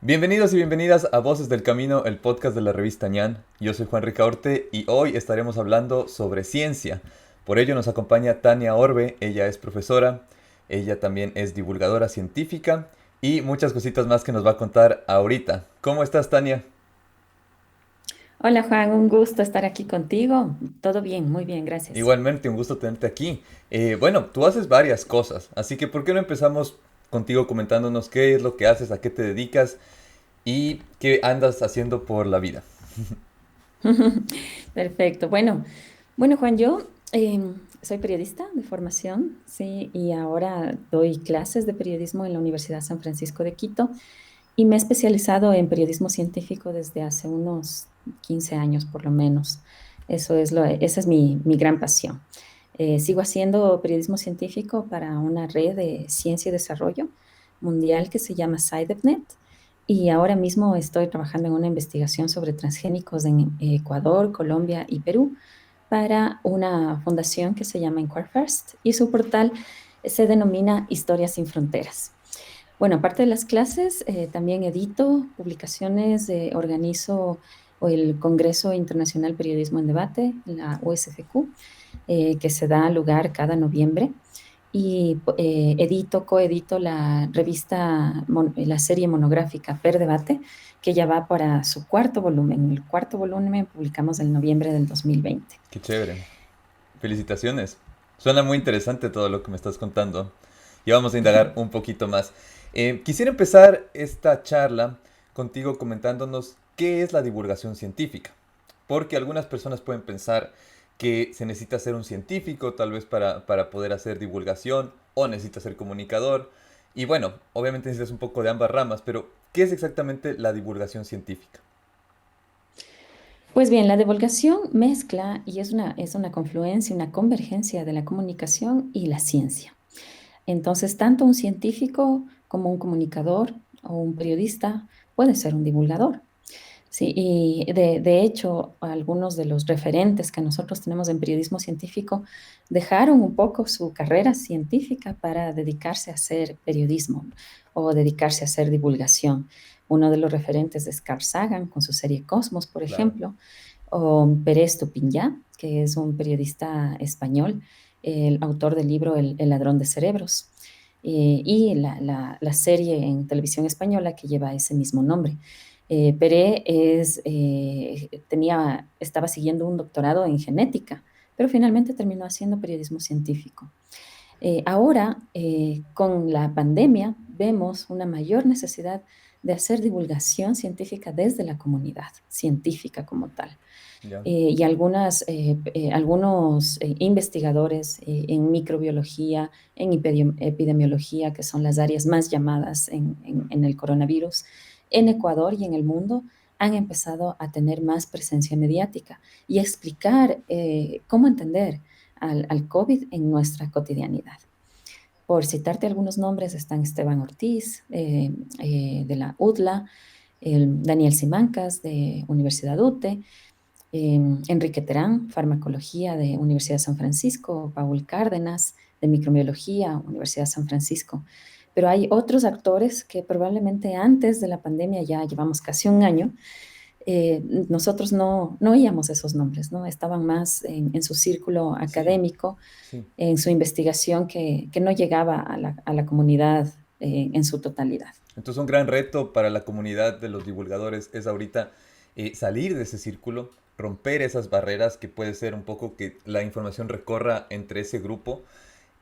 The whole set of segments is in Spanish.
Bienvenidos y bienvenidas a Voces del Camino, el podcast de la revista ñan. Yo soy Juan Ricaurte y hoy estaremos hablando sobre ciencia. Por ello nos acompaña Tania Orbe, ella es profesora, ella también es divulgadora científica y muchas cositas más que nos va a contar ahorita. ¿Cómo estás, Tania? Hola Juan, un gusto estar aquí contigo. Todo bien, muy bien, gracias. Igualmente, un gusto tenerte aquí. Bueno, tú haces varias cosas, así que ¿por qué no empezamos contigo comentándonos qué es lo que haces, a qué te dedicas y qué andas haciendo por la vida? Perfecto. Bueno Juan, yo soy periodista de formación, sí, y ahora doy clases de periodismo en la Universidad San Francisco de Quito y me he especializado en periodismo científico desde hace unos 15 años por lo menos. Esa es mi gran pasión. Sigo haciendo periodismo científico para una red de ciencia y desarrollo mundial que se llama SciDevNet. Y ahora mismo estoy trabajando en una investigación sobre transgénicos en Ecuador, Colombia y Perú para una fundación que se llama Inquire First y su portal se denomina Historias sin Fronteras. Bueno, aparte de las clases, también edito publicaciones, organizo el Congreso Internacional Periodismo en Debate, la USFQ, que se da lugar cada noviembre. Y coedito la la serie monográfica Per Debate, que ya va para su cuarto volumen. El cuarto volumen publicamos en noviembre del 2020. Qué chévere. Felicitaciones. Suena muy interesante todo lo que me estás contando. Y vamos a indagar un poquito más. Quisiera empezar esta charla contigo comentándonos qué es la divulgación científica. Porque algunas personas pueden pensar que se necesita ser un científico tal vez para poder hacer divulgación o necesita ser comunicador. Y bueno, obviamente necesitas un poco de ambas ramas, pero ¿qué es exactamente la divulgación científica? Pues bien, la divulgación mezcla y es una confluencia, una convergencia de la comunicación y la ciencia. Entonces, tanto un científico como un comunicador o un periodista puede ser un divulgador. Sí, y de hecho, algunos de los referentes que nosotros tenemos en periodismo científico dejaron un poco su carrera científica para dedicarse a hacer periodismo o dedicarse a hacer divulgación. Uno de los referentes es Carl Sagan con su serie Cosmos, por Claro. ejemplo, o Pérez Tupinyá, que es un periodista español, el autor del libro El ladrón de cerebros, y la serie en televisión española que lleva ese mismo nombre. Pérez estaba siguiendo un doctorado en genética, pero finalmente terminó haciendo periodismo científico. Ahora, con la pandemia, vemos una mayor necesidad de hacer divulgación científica desde la comunidad científica como tal. Ya. Y algunos investigadores en microbiología, en epidemiología, que son las áreas más llamadas en el coronavirus, en Ecuador y en el mundo, han empezado a tener más presencia mediática y a explicar cómo entender al COVID en nuestra cotidianidad. Por citarte algunos nombres, están Esteban Ortiz, de la UDLA, Daniel Simancas, de Universidad UTE, Enrique Terán, Farmacología de Universidad de San Francisco, Paul Cárdenas, de Microbiología, Universidad de San Francisco. Pero hay otros actores que probablemente antes de la pandemia, ya llevamos casi un año, nosotros no oíamos esos nombres, ¿no? Estaban más en su círculo Sí, académico, sí. en su investigación que no llegaba a la comunidad en su totalidad. Entonces un gran reto para la comunidad de los divulgadores es ahorita salir de ese círculo, romper esas barreras que puede ser un poco que la información recorra entre ese grupo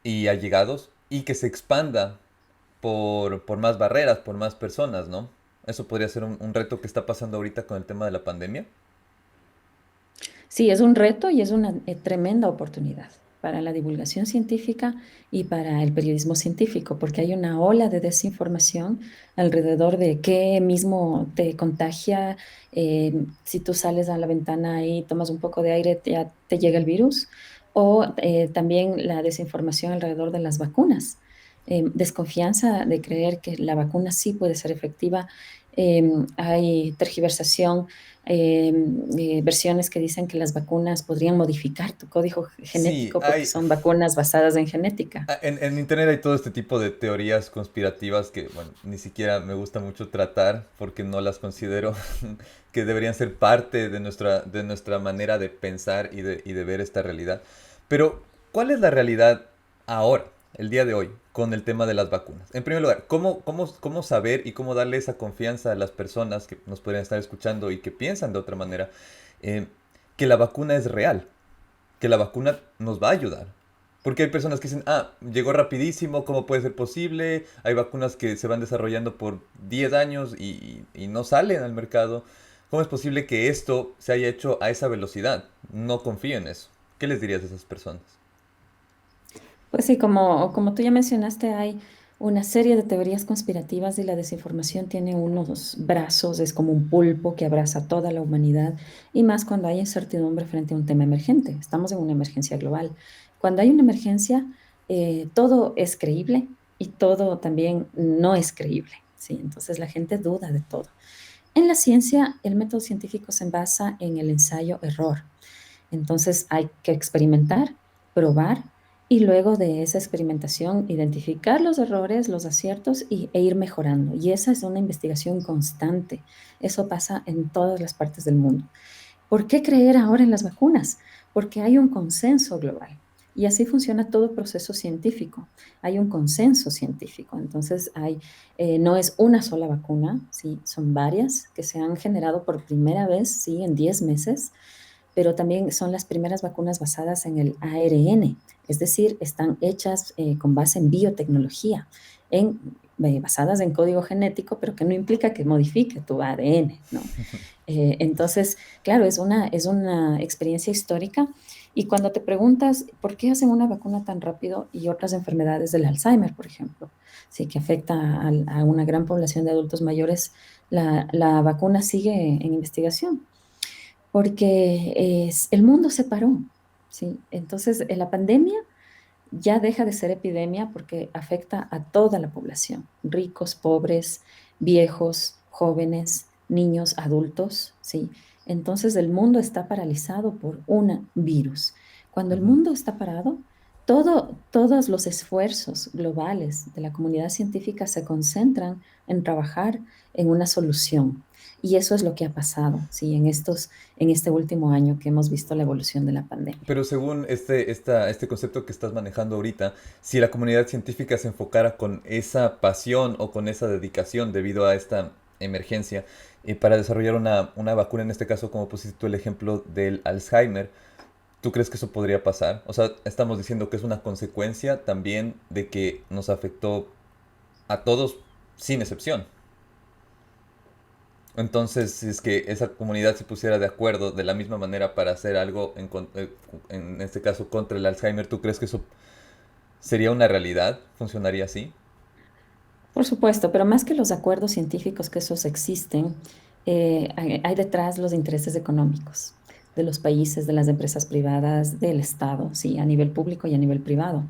y allegados y que se expanda por más barreras, por más personas, ¿no? Eso podría ser un reto que está pasando ahorita con el tema de la pandemia. Sí, es un reto y es una tremenda oportunidad para la divulgación científica y para el periodismo científico, porque hay una ola de desinformación alrededor de qué mismo te contagia. Si tú sales a la ventana y tomas un poco de aire, ya te llega el virus. O también la desinformación alrededor de las vacunas. Desconfianza de creer que la vacuna sí puede ser efectiva Hay tergiversación, versiones que dicen que las vacunas podrían modificar tu código Sí, genético porque son vacunas basadas en genética. en internet hay todo este tipo de teorías conspirativas que, bueno, ni siquiera me gusta mucho tratar porque no las considero que deberían ser parte de nuestra manera de pensar y de ver esta realidad. Pero, ¿cuál es la realidad ahora, el día de hoy, con el tema de las vacunas? En primer lugar, ¿cómo saber y cómo darle esa confianza a las personas que nos podrían estar escuchando y que piensan de otra manera, eh, que la vacuna es real? Que la vacuna nos va a ayudar. Porque hay personas que dicen, ah, llegó rapidísimo, ¿cómo puede ser posible? Hay vacunas que se van desarrollando por 10 años y no salen al mercado. ¿Cómo es posible que esto se haya hecho a esa velocidad? No confío en eso. ¿Qué les dirías a esas personas? Pues sí, como tú ya mencionaste, hay una serie de teorías conspirativas y la desinformación tiene unos brazos, es como un pulpo que abraza a toda la humanidad y más cuando hay incertidumbre frente a un tema emergente. Estamos en una emergencia global. Cuando hay una emergencia, todo es creíble y todo también no es creíble. Sí, entonces la gente duda de todo. En la ciencia, el método científico se basa en el ensayo-error. Entonces hay que experimentar, probar y luego de esa experimentación identificar los errores, los aciertos e ir mejorando. Y esa es una investigación constante. Eso pasa en todas las partes del mundo. ¿Por qué creer ahora en las vacunas? Porque hay un consenso global. Y así funciona todo proceso científico. Hay un consenso científico. Entonces, no es una sola vacuna, ¿sí? Son varias que se han generado por primera vez, ¿sí? En 10 meses, pero también son las primeras vacunas basadas en el ARN, es decir, están hechas con base en biotecnología, basadas en código genético, pero que no implica que modifique tu ADN, ¿no? Entonces, claro, es una experiencia histórica. Y cuando te preguntas por qué hacen una vacuna tan rápido y otras enfermedades del Alzheimer, por ejemplo, sí, que afecta a una gran población de adultos mayores, la vacuna sigue en investigación porque el mundo se paró, ¿sí? Entonces, en la pandemia ya deja de ser epidemia porque afecta a toda la población, ricos, pobres, viejos, jóvenes, niños, adultos, ¿sí? Entonces, el mundo está paralizado por un virus. Cuando el Ujú. mundo está parado, todos los esfuerzos globales de la comunidad científica se concentran en trabajar en una solución. Y eso es lo que ha pasado, ¿sí? En este último año que hemos visto la evolución de la pandemia. Pero según este concepto que estás manejando ahorita, si la comunidad científica se enfocara con esa pasión o con esa dedicación debido a esta emergencia para desarrollar una vacuna, en este caso, como pusiste tú el ejemplo del Alzheimer, ¿tú crees que eso podría pasar? O sea, estamos diciendo que es una consecuencia también de que nos afectó a todos sin excepción. Entonces, si es que esa comunidad se pusiera de acuerdo de la misma manera para hacer algo, en este caso, contra el Alzheimer, ¿tú crees que eso sería una realidad? ¿Funcionaría así? Por supuesto, pero más que los acuerdos científicos que esos existen, hay detrás los intereses económicos de los países, de las empresas privadas, del Estado, sí, a nivel público y a nivel privado.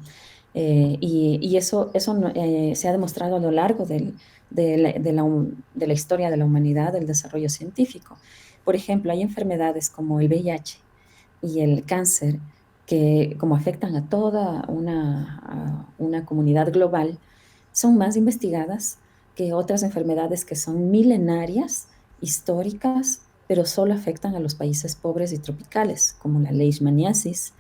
Y eso se ha demostrado a lo largo de la historia de la humanidad, del desarrollo científico. Por ejemplo, hay enfermedades como el VIH y el cáncer que, como afectan a toda una comunidad global, son más investigadas que otras enfermedades que son milenarias, históricas, pero solo afectan a los países pobres y tropicales, como la leishmaniasis,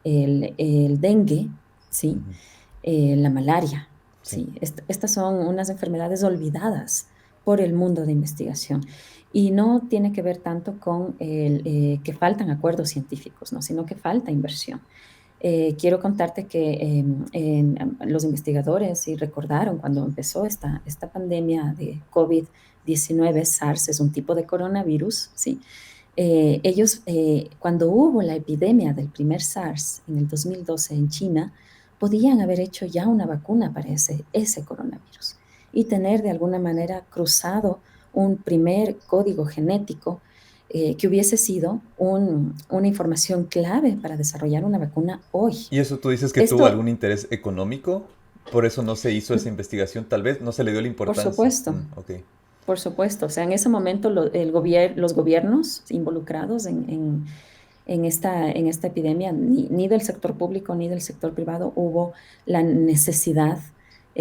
el dengue, ¿sí? Ujú. La malaria, Sí. ¿sí? Estas son unas enfermedades olvidadas por el mundo de investigación. Y no tiene que ver tanto con que faltan acuerdos científicos, ¿no? Sino que falta inversión. Quiero contarte que los investigadores sí recordaron cuando empezó esta pandemia de COVID-19, SARS es un tipo de coronavirus, ¿sí? Ellos, cuando hubo la epidemia del primer SARS en el 2012 en China, podían haber hecho ya una vacuna para ese coronavirus y tener de alguna manera cruzado un primer código genético que hubiese sido una información clave para desarrollar una vacuna hoy. ¿Y eso tú dices que tuvo algún Esto, interés económico? Por eso no se hizo esa investigación, tal vez no se le dio la por importancia. supuesto, Ok. Por supuesto, o sea, en ese momento los gobiernos involucrados en esta epidemia, ni del sector público ni del sector privado hubo la necesidad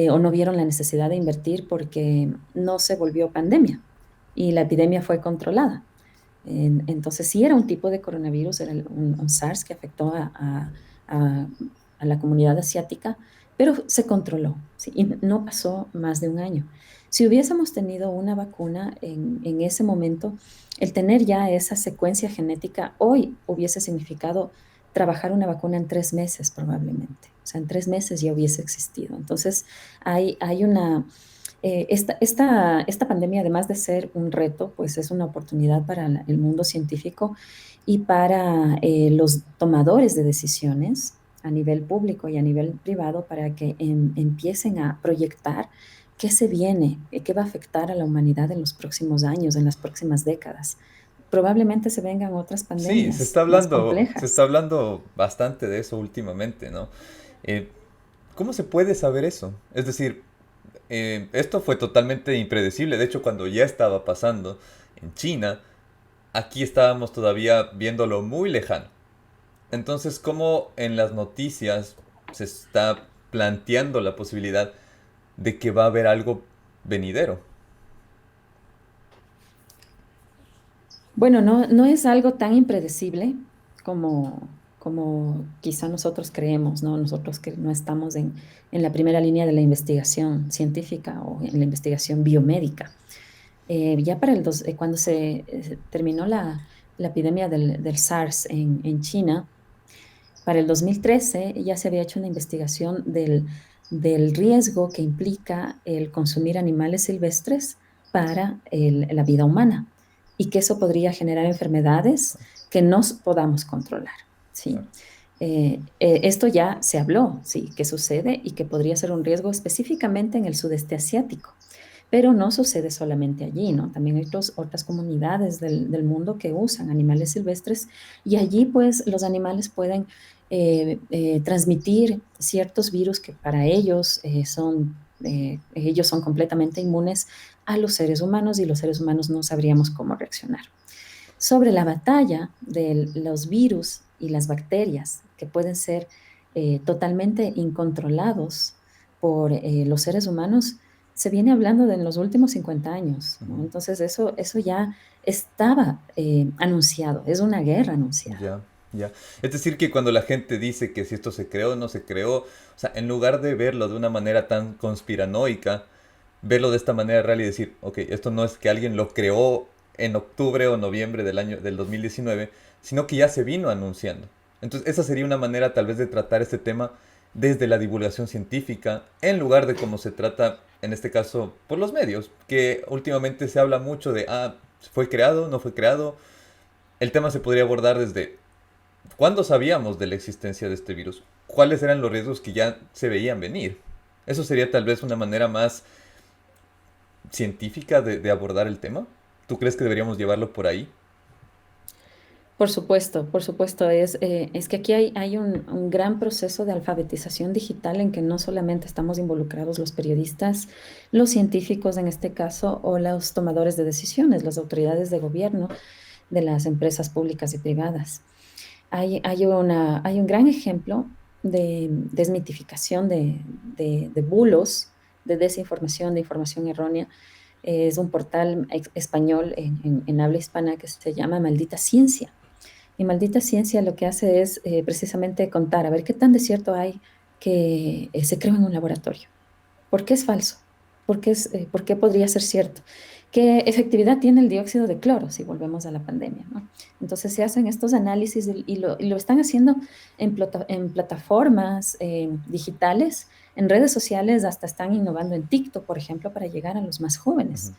o no vieron la necesidad de invertir porque no se volvió pandemia y la epidemia fue controlada. Entonces sí era un tipo de coronavirus, era un SARS que afectó a- a la comunidad asiática, pero se controló, ¿sí? Y no pasó más de un año. Si hubiésemos tenido una vacuna en ese momento, el tener ya esa secuencia genética hoy hubiese significado trabajar una vacuna en 3 meses probablemente. O sea, en 3 meses ya hubiese existido. Entonces, hay una esta pandemia, además de ser un reto, pues es una oportunidad para el mundo científico y para los tomadores de decisiones a nivel público y a nivel privado para que empiecen a proyectar qué se viene, qué va a afectar a la humanidad en los próximos años, en las próximas décadas. Probablemente se vengan otras Sí, pandemias más se está complejas. hablando bastante de eso últimamente, ¿no? Eh, ¿Cómo se puede saber eso? Es decir, esto fue totalmente impredecible. De hecho, cuando ya estaba pasando en China, aquí estábamos todavía viéndolo muy lejano. Entonces, ¿cómo en las noticias se está planteando la posibilidad de que va a haber algo venidero? Bueno, no es algo tan impredecible como quizá nosotros creemos, ¿no? Nosotros que no estamos en la primera línea de la investigación científica o en la investigación biomédica. Ya cuando se terminó la epidemia del SARS en China, para el 2013 ya se había hecho una investigación del riesgo que implica el consumir animales silvestres para la vida humana y que eso podría generar enfermedades que no podamos controlar, ¿sí? Claro. Esto ya se habló, sí, que sucede y que podría ser un riesgo específicamente en el sudeste asiático. Pero no sucede solamente allí, ¿no? También hay otras comunidades del mundo que usan animales silvestres y allí pues los animales pueden transmitir ciertos virus que para ellos ellos son completamente inmunes a los seres humanos y los seres humanos no sabríamos cómo reaccionar. Sobre la batalla de los virus y las bacterias que pueden ser totalmente incontrolados por los seres humanos, se viene hablando de en los últimos 50 años, ¿no? Ujú. Entonces eso ya estaba anunciado, es una guerra anunciada. Ya, ya. Es decir, que cuando la gente dice que si esto se creó o no se creó, o sea, en lugar de verlo de una manera tan conspiranoica, verlo de esta manera real y decir, ok, esto no es que alguien lo creó en octubre o noviembre del 2019, sino que ya se vino anunciando. Entonces, esa sería una manera tal vez de tratar este tema desde la divulgación científica, en lugar de como se trata, en este caso, por los medios, que últimamente se habla mucho de, fue creado, no fue creado. El tema se podría abordar desde cuándo sabíamos de la existencia de este virus, cuáles eran los riesgos que ya se veían venir. Eso sería tal vez una manera más científica de abordar el tema. ¿Tú crees que deberíamos llevarlo por ahí? Por supuesto, es que aquí hay un gran proceso de alfabetización digital en que no solamente estamos involucrados los periodistas, los científicos en este caso, o los tomadores de decisiones, las autoridades de gobierno de las empresas públicas y privadas. Hay un gran ejemplo de desmitificación de bulos, de desinformación, de información errónea. Es un portal español en habla hispana que se llama Maldita Ciencia. Y Maldita Ciencia lo que hace es precisamente contar, a ver qué tan de cierto hay que se creó en un laboratorio. ¿Por qué es falso? ¿Por qué podría ser cierto? ¿Qué efectividad tiene el dióxido de cloro si volvemos a la pandemia, ¿no? Entonces se hacen estos análisis y lo están haciendo en plataformas digitales, en redes sociales, hasta están innovando en TikTok, por ejemplo, para llegar a los más jóvenes. Ujú.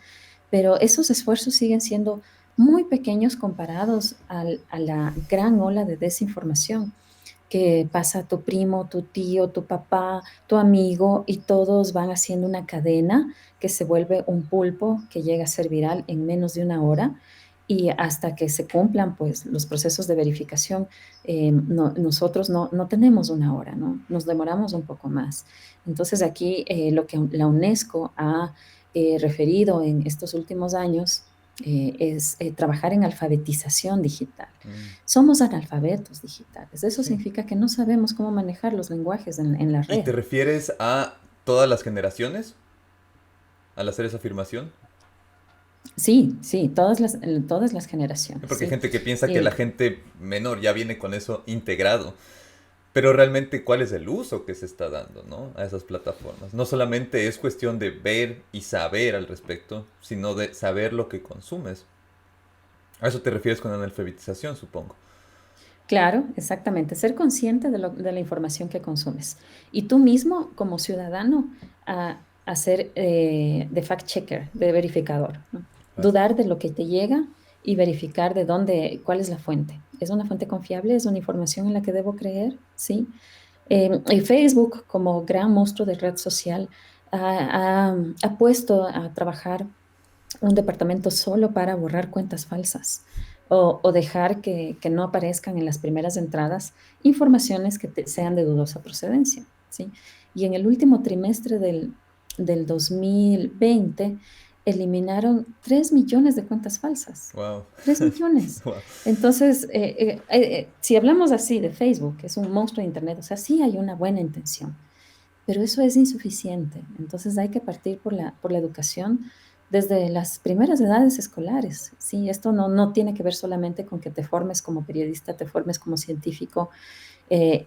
Pero esos esfuerzos siguen siendo muy pequeños comparados a la gran ola de desinformación que pasa tu primo, tu tío, tu papá, tu amigo, y todos van haciendo una cadena que se vuelve un pulpo que llega a ser viral en menos de una hora. Y hasta que se cumplan pues, los procesos de verificación, nosotros no tenemos una hora, ¿no? Nos demoramos un poco más. Entonces aquí lo que la UNESCO ha referido en estos últimos años es trabajar en alfabetización digital. Mm, Somos analfabetos digitales. Eso sí. significa que no sabemos cómo manejar los lenguajes en la ¿Y red. te refieres a todas las generaciones al hacer esa afirmación? Sí, sí, todas las generaciones, Porque hay sí. gente que piensa que la Eh, gente menor ya viene con eso integrado. Pero realmente, ¿cuál es el uso que se está dando, ¿no? A esas plataformas? No solamente es cuestión de ver y saber al respecto, sino de saber lo que consumes. A eso te refieres con analfabetización, supongo. claro, exactamente. Ser consciente de la información que consumes. Y tú mismo, como ciudadano, a ser de fact-checker, de verificador, ¿no? Claro. Dudar de lo que te llega y verificar de dónde, cuál es la fuente. ¿Es una fuente confiable? ¿Es una información en la que debo creer? Sí. Y Facebook, como gran monstruo de red social, ha puesto a trabajar un departamento solo para borrar cuentas falsas o dejar que no aparezcan en las primeras entradas informaciones que sean de dudosa procedencia, ¿sí? Y en el último trimestre del 2020 eliminaron 3 millones de cuentas falsas. Wow. 3 millones. Wow. Entonces, si hablamos así de Facebook, que es un monstruo de Internet, o sea, sí hay una buena intención, pero eso es insuficiente. Entonces hay que partir por la educación desde las primeras edades escolares. Sí, esto no tiene que ver solamente con que te formes como periodista, te formes como científico.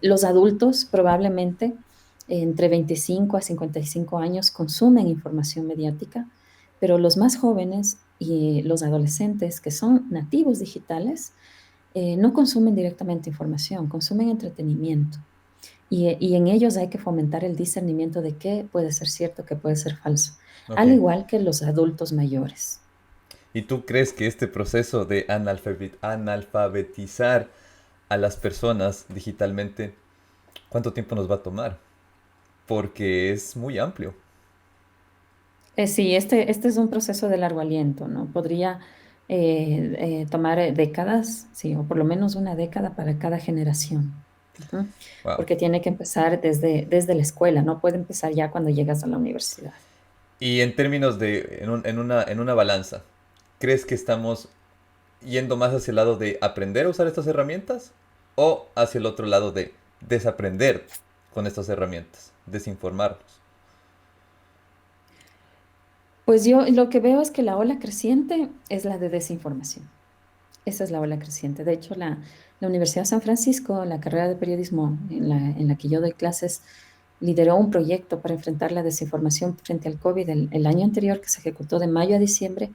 Los adultos probablemente entre 25 a 55 años consumen información mediática, pero los más jóvenes y los adolescentes que son nativos digitales no consumen directamente información, consumen entretenimiento. Y en ellos hay que fomentar el discernimiento de qué puede ser cierto, qué puede ser falso, Ok. al igual que los adultos mayores. ¿Y tú crees que este proceso de analfabetizar a las personas digitalmente, cuánto tiempo nos va a tomar? Porque es muy amplio. Sí, este es un proceso de largo aliento, ¿no? Podría tomar décadas, sí, o por lo menos una década para cada generación. Ujú. Wow. Porque tiene que empezar desde la escuela, no puede empezar ya cuando llegas a la universidad. Y en términos de, en una balanza, ¿crees que estamos yendo más hacia el lado de aprender a usar estas herramientas o hacia el otro lado de desaprender con estas herramientas, desinformarnos? Pues yo lo que veo es que la ola creciente es la de desinformación. Esa es la ola creciente. De hecho, la Universidad de San Francisco, la carrera de periodismo en la que yo doy clases, lideró un proyecto para enfrentar la desinformación frente al COVID el año anterior, que se ejecutó de mayo a diciembre,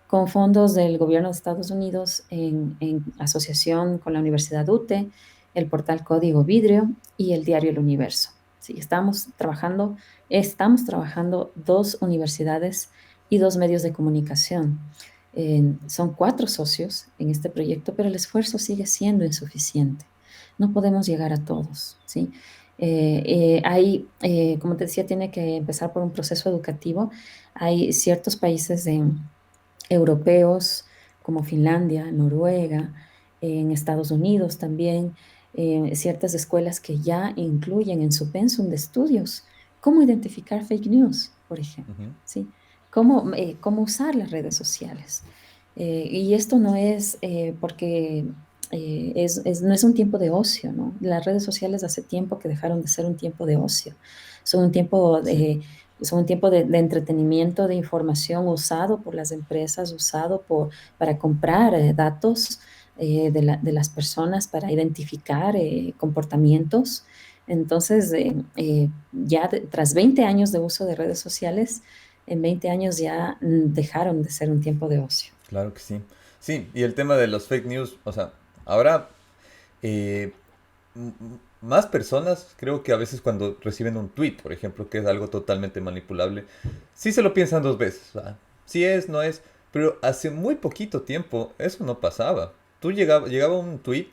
con fondos del gobierno de Estados Unidos en asociación con la Universidad UTE, el portal Código Vidrio y el diario El Universo. Sí, estamos trabajando dos universidades y dos medios de comunicación. Son 4 socios en este proyecto, pero el esfuerzo sigue siendo insuficiente. No podemos llegar a todos, ¿sí? Como te decía, tiene que empezar por un proceso educativo. Hay ciertos países europeos como Finlandia, Noruega, en Estados Unidos también, ciertas escuelas que ya incluyen en su pensum de estudios cómo identificar fake news, por ejemplo, Ujú. ¿sí? Cómo usar las redes sociales. Y esto no es porque no es un tiempo de ocio, ¿no? Las redes sociales hace tiempo que dejaron de ser un tiempo de ocio. Son un tiempo Sí. son un tiempo de entretenimiento, de información usado por las empresas, para comprar datos de las personas, para identificar comportamientos. Entonces, tras 20 años de uso de redes sociales, en 20 años ya dejaron de ser un tiempo de ocio. Claro que sí. Sí, y el tema de los fake news, o sea, ahora eh, más personas, creo que a veces cuando reciben un tweet, por ejemplo, que es algo totalmente manipulable, sí se lo piensan dos veces. O sea, si es, no es, pero hace muy poquito tiempo eso no pasaba. Llegaba un tweet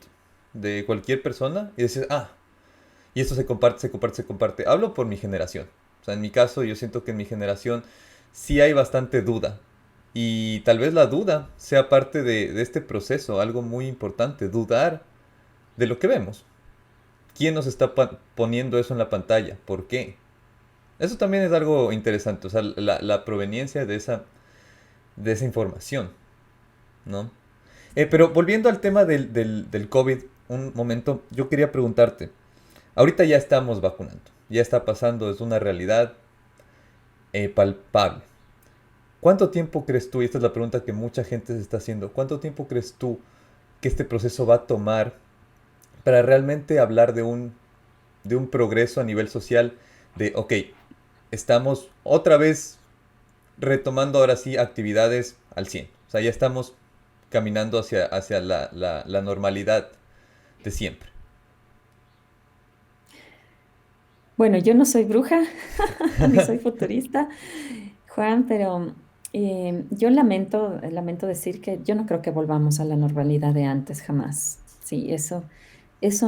de cualquier persona y decías, ah, y esto se comparte, se comparte, se comparte. Hablo por mi generación. O sea, en mi caso, yo siento que en mi generación sí hay bastante duda. Y tal vez la duda sea parte de este proceso, algo muy importante, dudar de lo que vemos. ¿Quién nos está poniendo eso en la pantalla? ¿Por qué? Eso también es algo interesante, o sea, la proveniencia de esa información, ¿no? Pero volviendo al tema del COVID, un momento, yo quería preguntarte, ahorita ya estamos vacunando, ya está pasando, es una realidad palpable. ¿Cuánto tiempo crees tú, y esta es la pregunta que mucha gente se está haciendo, cuánto tiempo crees tú que este proceso va a tomar para realmente hablar de un progreso a nivel social, de, ok, estamos otra vez retomando ahora sí actividades al 100? O sea, ya estamos caminando hacia la normalidad de siempre. Bueno, yo no soy bruja, ni soy futurista, Juan, pero yo lamento decir que yo no creo que volvamos a la normalidad de antes, jamás. Sí, eso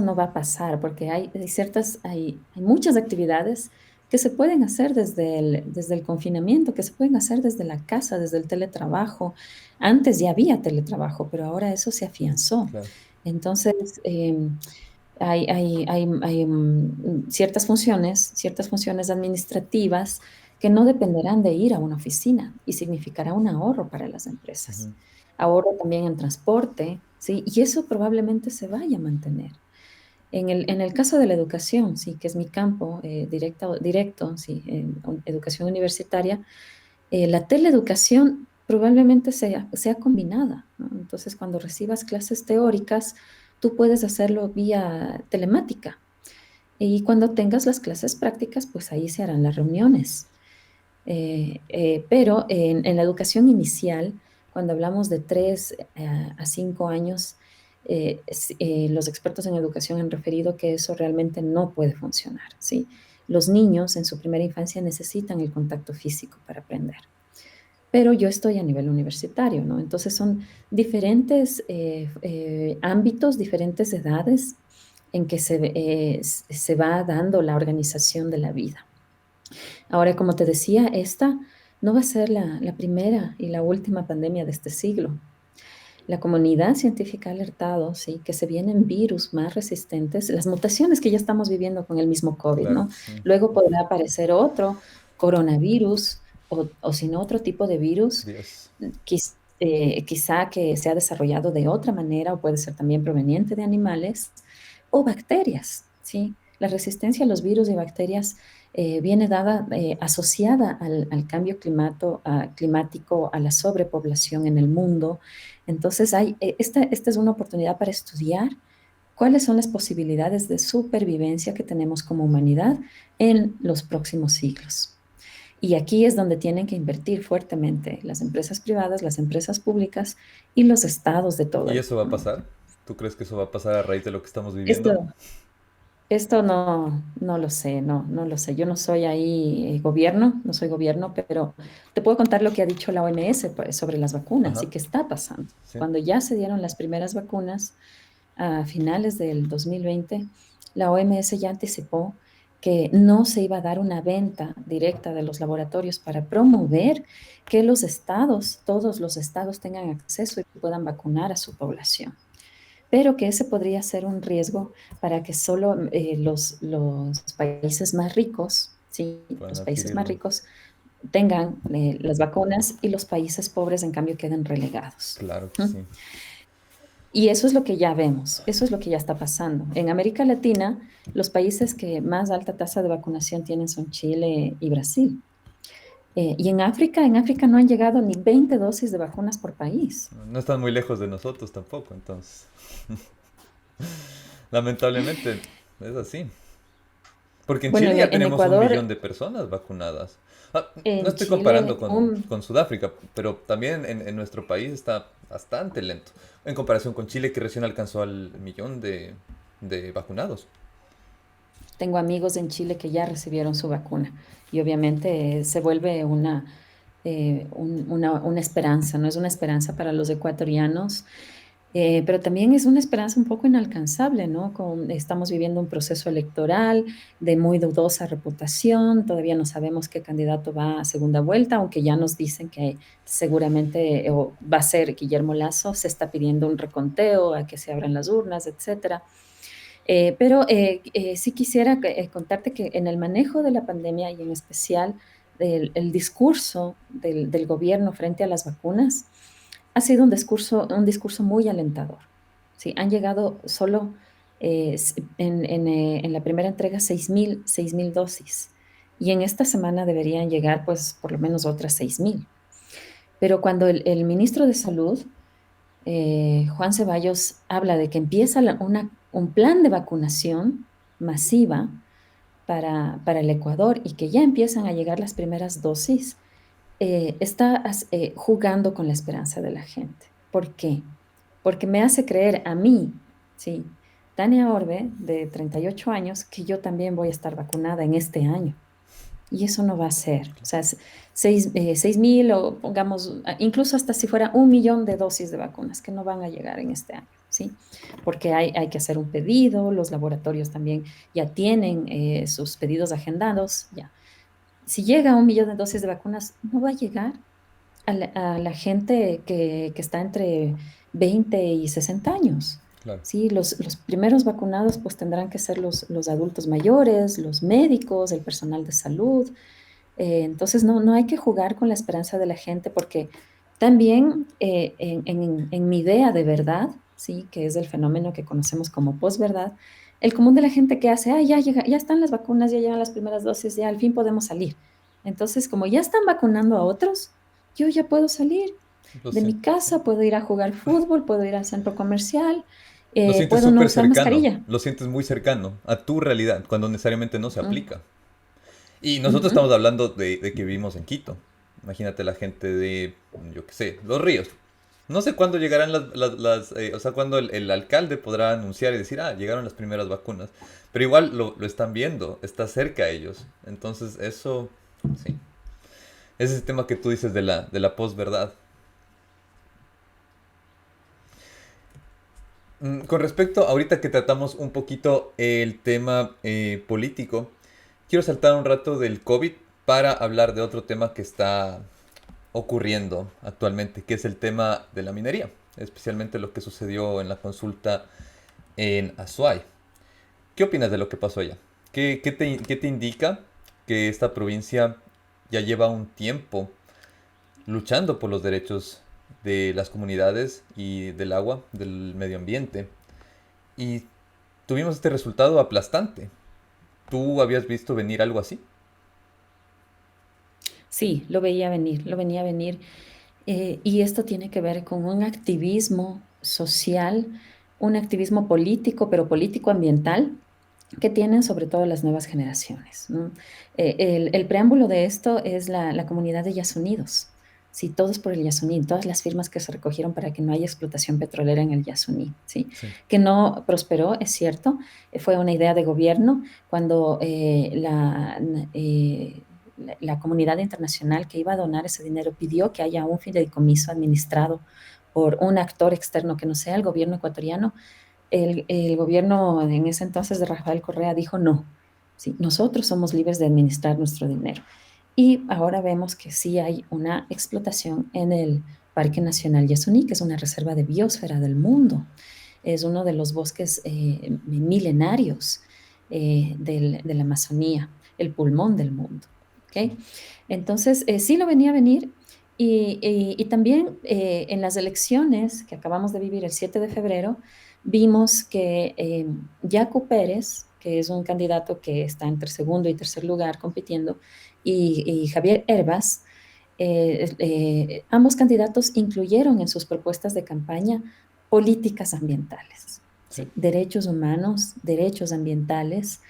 no va a pasar porque hay muchas actividades que se pueden hacer desde el confinamiento, que se pueden hacer desde la casa, desde el teletrabajo. Antes ya había teletrabajo, pero ahora eso se afianzó. Claro. Entonces, hay ciertas funciones administrativas que no dependerán de ir a una oficina y significará un ahorro para las empresas. Ujú. Ahorro también en transporte, ¿sí? Y eso probablemente se vaya a mantener. En el caso de la educación, sí, que es mi campo directo, sí, educación universitaria, la teleeducación probablemente sea combinada, ¿no? Entonces, cuando recibas clases teóricas, tú puedes hacerlo vía telemática. Y cuando tengas las clases prácticas, pues ahí se harán las reuniones. Pero en la educación inicial, cuando hablamos de 3 a 5 años, los expertos en educación han referido que eso realmente no puede funcionar, ¿sí? Los niños en su primera infancia necesitan el contacto físico para aprender. Pero yo estoy a nivel universitario, ¿no? Entonces son diferentes ámbitos, diferentes edades en que se va dando la organización de la vida. Ahora, como te decía, esta no va a ser la primera y la última pandemia de este siglo. La comunidad científica ha alertado, sí, que se vienen virus más resistentes, las mutaciones que ya estamos viviendo con el mismo COVID, Claro, ¿no? sí. Luego podrá aparecer otro coronavirus o si no otro tipo de virus, Dios. quizá que se ha desarrollado de otra manera o puede ser también proveniente de animales o bacterias, ¿sí? La resistencia a los virus y bacterias viene asociada al cambio climático, a la sobrepoblación en el mundo. Entonces, esta es una oportunidad para estudiar cuáles son las posibilidades de supervivencia que tenemos como humanidad en los próximos siglos. Y aquí es donde tienen que invertir fuertemente las empresas privadas, las empresas públicas y los estados de todo ¿Y el eso va a mundo. pasar? ¿Tú crees que eso va a pasar a raíz de lo que estamos viviendo? Esto, esto no lo sé, no lo sé. Yo no soy ahí gobierno, no soy gobierno, pero te puedo contar lo que ha dicho la OMS pues, sobre las vacunas y Ajá, qué está pasando. sí. Cuando ya se dieron las primeras vacunas a finales del 2020, la OMS ya anticipó que no se iba a dar una venta directa de los laboratorios para promover que los estados, todos los estados tengan acceso y puedan vacunar a su población, pero que ese podría ser un riesgo para que solo los países más ricos, ¿sí? Pueden Los países más adquirirlo. ricos tengan las vacunas y los países pobres, en cambio, queden relegados. Claro que ¿Mm? sí. Y eso es lo que ya vemos, eso es lo que ya está pasando. En América Latina, los países que más alta tasa de vacunación tienen son Chile y Brasil. Y en África no han llegado ni 20 dosis de vacunas por país. No están muy lejos de nosotros tampoco, entonces. Lamentablemente es así. Porque en Bueno, Chile en, ya en tenemos un millón Ecuador, de personas vacunadas. Ah, no en estoy comparando Chile, con Sudáfrica, pero también en nuestro país está bastante lento. En comparación con Chile, que recién alcanzó al millón de vacunados. tengo amigos en Chile que ya recibieron su vacuna y obviamente se vuelve una esperanza, ¿no? Es una esperanza para los ecuatorianos, pero también es una esperanza un poco inalcanzable, ¿no? Estamos viviendo un proceso electoral de muy dudosa reputación, todavía no sabemos qué candidato va a segunda vuelta, aunque ya nos dicen que seguramente o va a ser Guillermo Lasso, se está pidiendo un reconteo a que se abran las urnas, etcétera. Pero sí quisiera contarte que en el manejo de la pandemia y en especial el discurso del gobierno frente a las vacunas ha sido un discurso muy alentador. Sí, han llegado solo en la primera entrega 6.000 dosis y en esta semana deberían llegar pues por lo menos otras 6.000. Pero cuando el ministro de Salud, Juan Ceballos, habla de que empieza un plan de vacunación masiva para el Ecuador y que ya empiezan a llegar las primeras dosis, está jugando con la esperanza de la gente. ¿Por qué? Porque me hace creer a mí, sí, Tania Orbe, de 38 años, que yo también voy a estar vacunada en este año. Y eso no va a ser. O sea, 6.000 o pongamos, incluso hasta si fuera 1.000.000 de dosis de vacunas que no van a llegar en este año, ¿sí? Porque hay que hacer un pedido, los laboratorios también ya tienen sus pedidos agendados, ya. Si llega 1.000.000 de dosis de vacunas, no va a llegar a la gente que está entre 20 y 60 años. Claro. Sí, los primeros vacunados pues tendrán que ser los adultos mayores, los médicos, el personal de salud. Entonces no hay que jugar con la esperanza de la gente porque también en mi idea de verdad, sí, que es el fenómeno que conocemos como posverdad, el común de la gente que hace, ya llega, ya están las vacunas, ya llegan las primeras dosis, ya al fin podemos salir. Entonces, como ya están vacunando a otros, yo ya puedo salir Lo de mi siento. casa, puedo ir a jugar fútbol, puedo ir al centro comercial, Lo sientes puedo no súper usar cercano, mascarilla. lo sientes muy cercano a tu realidad, cuando necesariamente no se Mm, aplica. Y nosotros ujú. estamos hablando de que vivimos en Quito. Imagínate la gente de, yo qué sé, Los Ríos. No sé cuándo llegarán o sea, cuándo el alcalde podrá anunciar y decir, llegaron las primeras vacunas. Pero igual lo están viendo, está cerca a ellos. Entonces eso, sí. Ese es el tema que tú dices de la posverdad. Con respecto, ahorita que tratamos un poquito el tema político, quiero saltar un rato del COVID para hablar de otro tema que está ocurriendo actualmente, que es el tema de la minería, especialmente lo que sucedió en la consulta en Azuay. ¿Qué opinas de lo que pasó allá? ¿Qué te indica que esta provincia ya lleva un tiempo luchando por los derechos de las comunidades y del agua, del medio ambiente? Y tuvimos este resultado aplastante. ¿Tú habías visto venir algo así? Sí, lo venía a venir. Y esto tiene que ver con un activismo social, un activismo político, pero político ambiental, que tienen sobre todo las nuevas generaciones, ¿no? El preámbulo de esto es la comunidad de Yasunidos. Sí, todos por el Yasuní, todas las firmas que se recogieron para que no haya explotación petrolera en el Yasuní, ¿sí? Sí. Que no prosperó, es cierto, fue una idea de gobierno cuando la comunidad internacional que iba a donar ese dinero pidió que haya un fideicomiso administrado por un actor externo que no sea el gobierno ecuatoriano. El gobierno en ese entonces de Rafael Correa dijo no, sí, nosotros somos libres de administrar nuestro dinero. Y ahora vemos que sí hay una explotación en el Parque Nacional Yasuní, que es una reserva de biosfera del mundo. Es uno de los bosques milenarios de la Amazonía, el pulmón del mundo. Sí. ¿Okay? Entonces, sí lo venía a venir y también en las elecciones que acabamos de vivir el 7 de febrero, vimos que Yacu Pérez, que es un candidato que está entre segundo y tercer lugar compitiendo, y Javier Herbas, ambos candidatos incluyeron en sus propuestas de campaña políticas ambientales, Sí. ¿sí? Derechos humanos, derechos ambientales,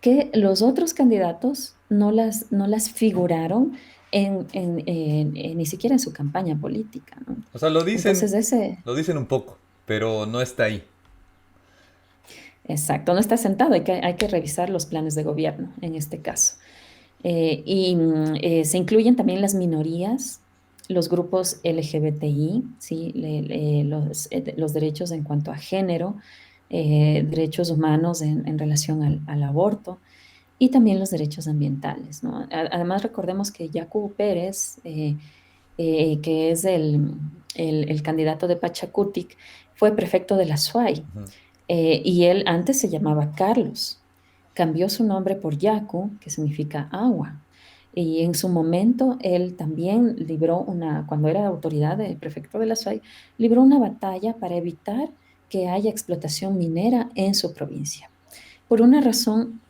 que los otros candidatos no las figuraron ni siquiera en su campaña política, ¿no? O sea, lo dicen, Entonces, un poco, pero no está ahí. exacto, no está sentado, hay que revisar los planes de gobierno en este caso. Se incluyen también las minorías, los grupos LGBTI, ¿sí? Los derechos en cuanto a género, derechos humanos en relación al aborto y también los derechos ambientales, ¿no? Además, recordemos que Yacu Pérez, que es el candidato de Pachacutic, fue prefecto de la SUAY. Ujú. Y él antes se llamaba Carlos. Cambió su nombre por Yaku, que significa agua. Y en su momento él también cuando era autoridad de prefecto de la SUAY, libró una batalla para evitar que haya explotación minera en su provincia. Por una razón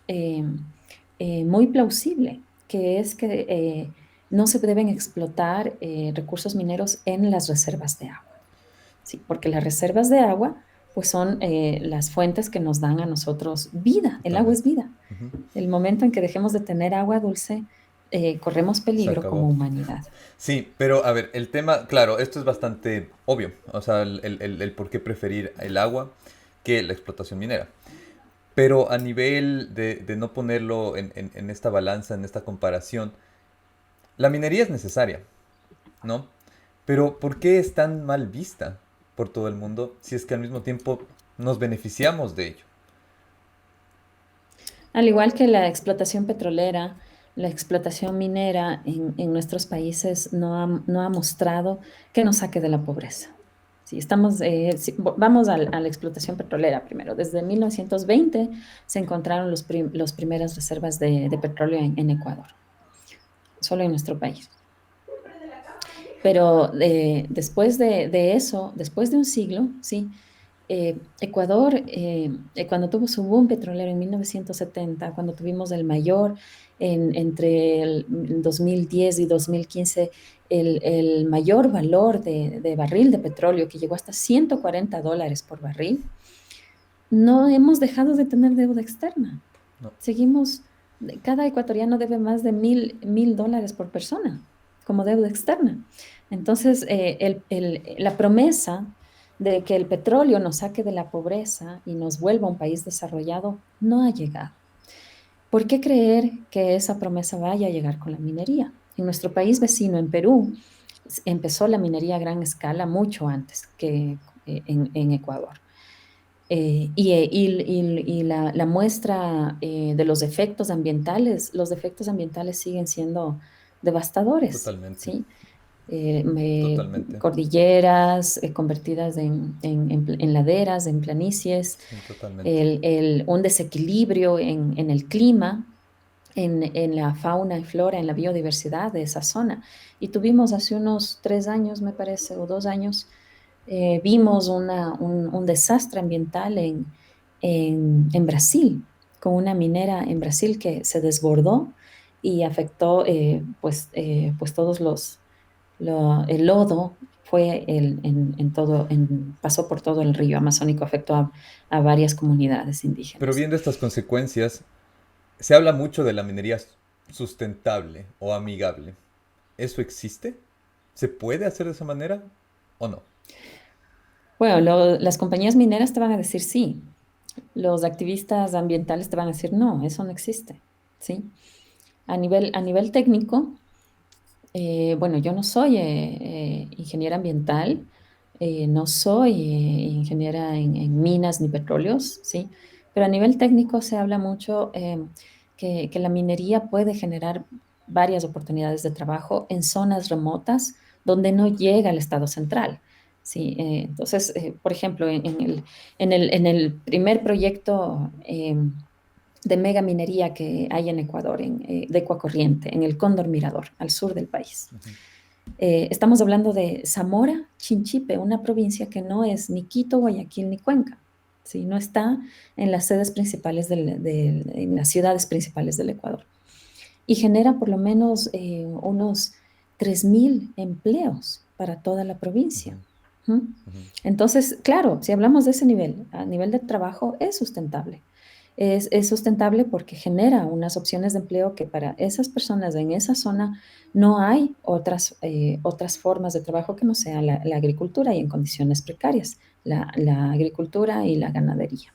muy plausible, que es que no se deben explotar recursos mineros en las reservas de agua. Sí, porque las reservas de agua pues son las fuentes que nos dan a nosotros vida. El agua es Totalmente. vida. Ujú. El momento en que dejemos de tener agua dulce, corremos Se peligro como acabó. humanidad. Sí, pero a ver, el tema, claro, esto es bastante obvio, o sea, el por qué preferir el agua que la explotación minera. Pero a nivel de no ponerlo en esta balanza, en esta comparación, la minería es necesaria, ¿no? Pero ¿por qué es tan mal vista por todo el mundo si es que al mismo tiempo nos beneficiamos de ello? Al igual que la explotación petrolera, la explotación minera en nuestros países no ha mostrado que nos saque de la pobreza. Si estamos, vamos a la explotación petrolera primero. Desde 1920 se encontraron los primeras reservas de petróleo en Ecuador, solo en nuestro país. Pero después de eso, después de un siglo, sí, Ecuador, cuando tuvo su boom petrolero en 1970, cuando tuvimos el mayor entre el 2010 y 2015, el mayor valor de barril de petróleo, que llegó hasta $140 por barril, no hemos dejado de tener deuda externa. No, Seguimos, cada ecuatoriano debe más de mil dólares por persona como deuda externa. Entonces, la promesa de que el petróleo nos saque de la pobreza y nos vuelva un país desarrollado no ha llegado. ¿Por qué creer que esa promesa vaya a llegar con la minería? En nuestro país vecino, en Perú, empezó la minería a gran escala mucho antes que en Ecuador. Y la muestra de los efectos ambientales siguen siendo devastadores, totalmente, ¿sí? totalmente, Cordilleras convertidas en laderas, en planicies, sí, totalmente. un desequilibrio en el clima, en la fauna y flora, en la biodiversidad de esa zona. Y tuvimos hace unos 3 años, me parece, o 2 años, vimos un desastre ambiental en Brasil, con una minera en Brasil que se desbordó y afectó pues todos el lodo fue pasó por todo el río amazónico, afectó a varias comunidades Pero indígenas. viendo estas consecuencias, se habla mucho de la minería sustentable o amigable. ¿Eso existe? ¿Se puede hacer de esa manera o no? Bueno, las compañías mineras te van a decir sí, los activistas ambientales te van a decir no, eso no existe, ¿sí? A nivel técnico, bueno, yo no soy ingeniera ambiental, no soy ingeniera en minas ni petróleos, ¿sí? Pero a nivel técnico se habla mucho que la minería puede generar varias oportunidades de trabajo en zonas remotas donde no llega el Estado central, ¿sí? Entonces, por ejemplo, en el primer proyecto de mega minería que hay en Ecuador, de Ecuacorriente, en el Cóndor Mirador, al sur del país. Ujú. Estamos hablando de Zamora, Chinchipe, una provincia que no es ni Quito, Guayaquil ni Cuenca. ¿Sí? No está en las sedes principales en las ciudades principales del Ecuador. Y genera por lo menos unos 3.000 empleos para toda la Ujú, provincia. ¿Mm? ujú. Entonces, claro, si hablamos de ese nivel, a nivel de trabajo, es sustentable. Es sustentable porque genera unas opciones de empleo que para esas personas en esa zona no hay otras formas de trabajo que no sea la agricultura y en condiciones precarias, la agricultura y la ganadería.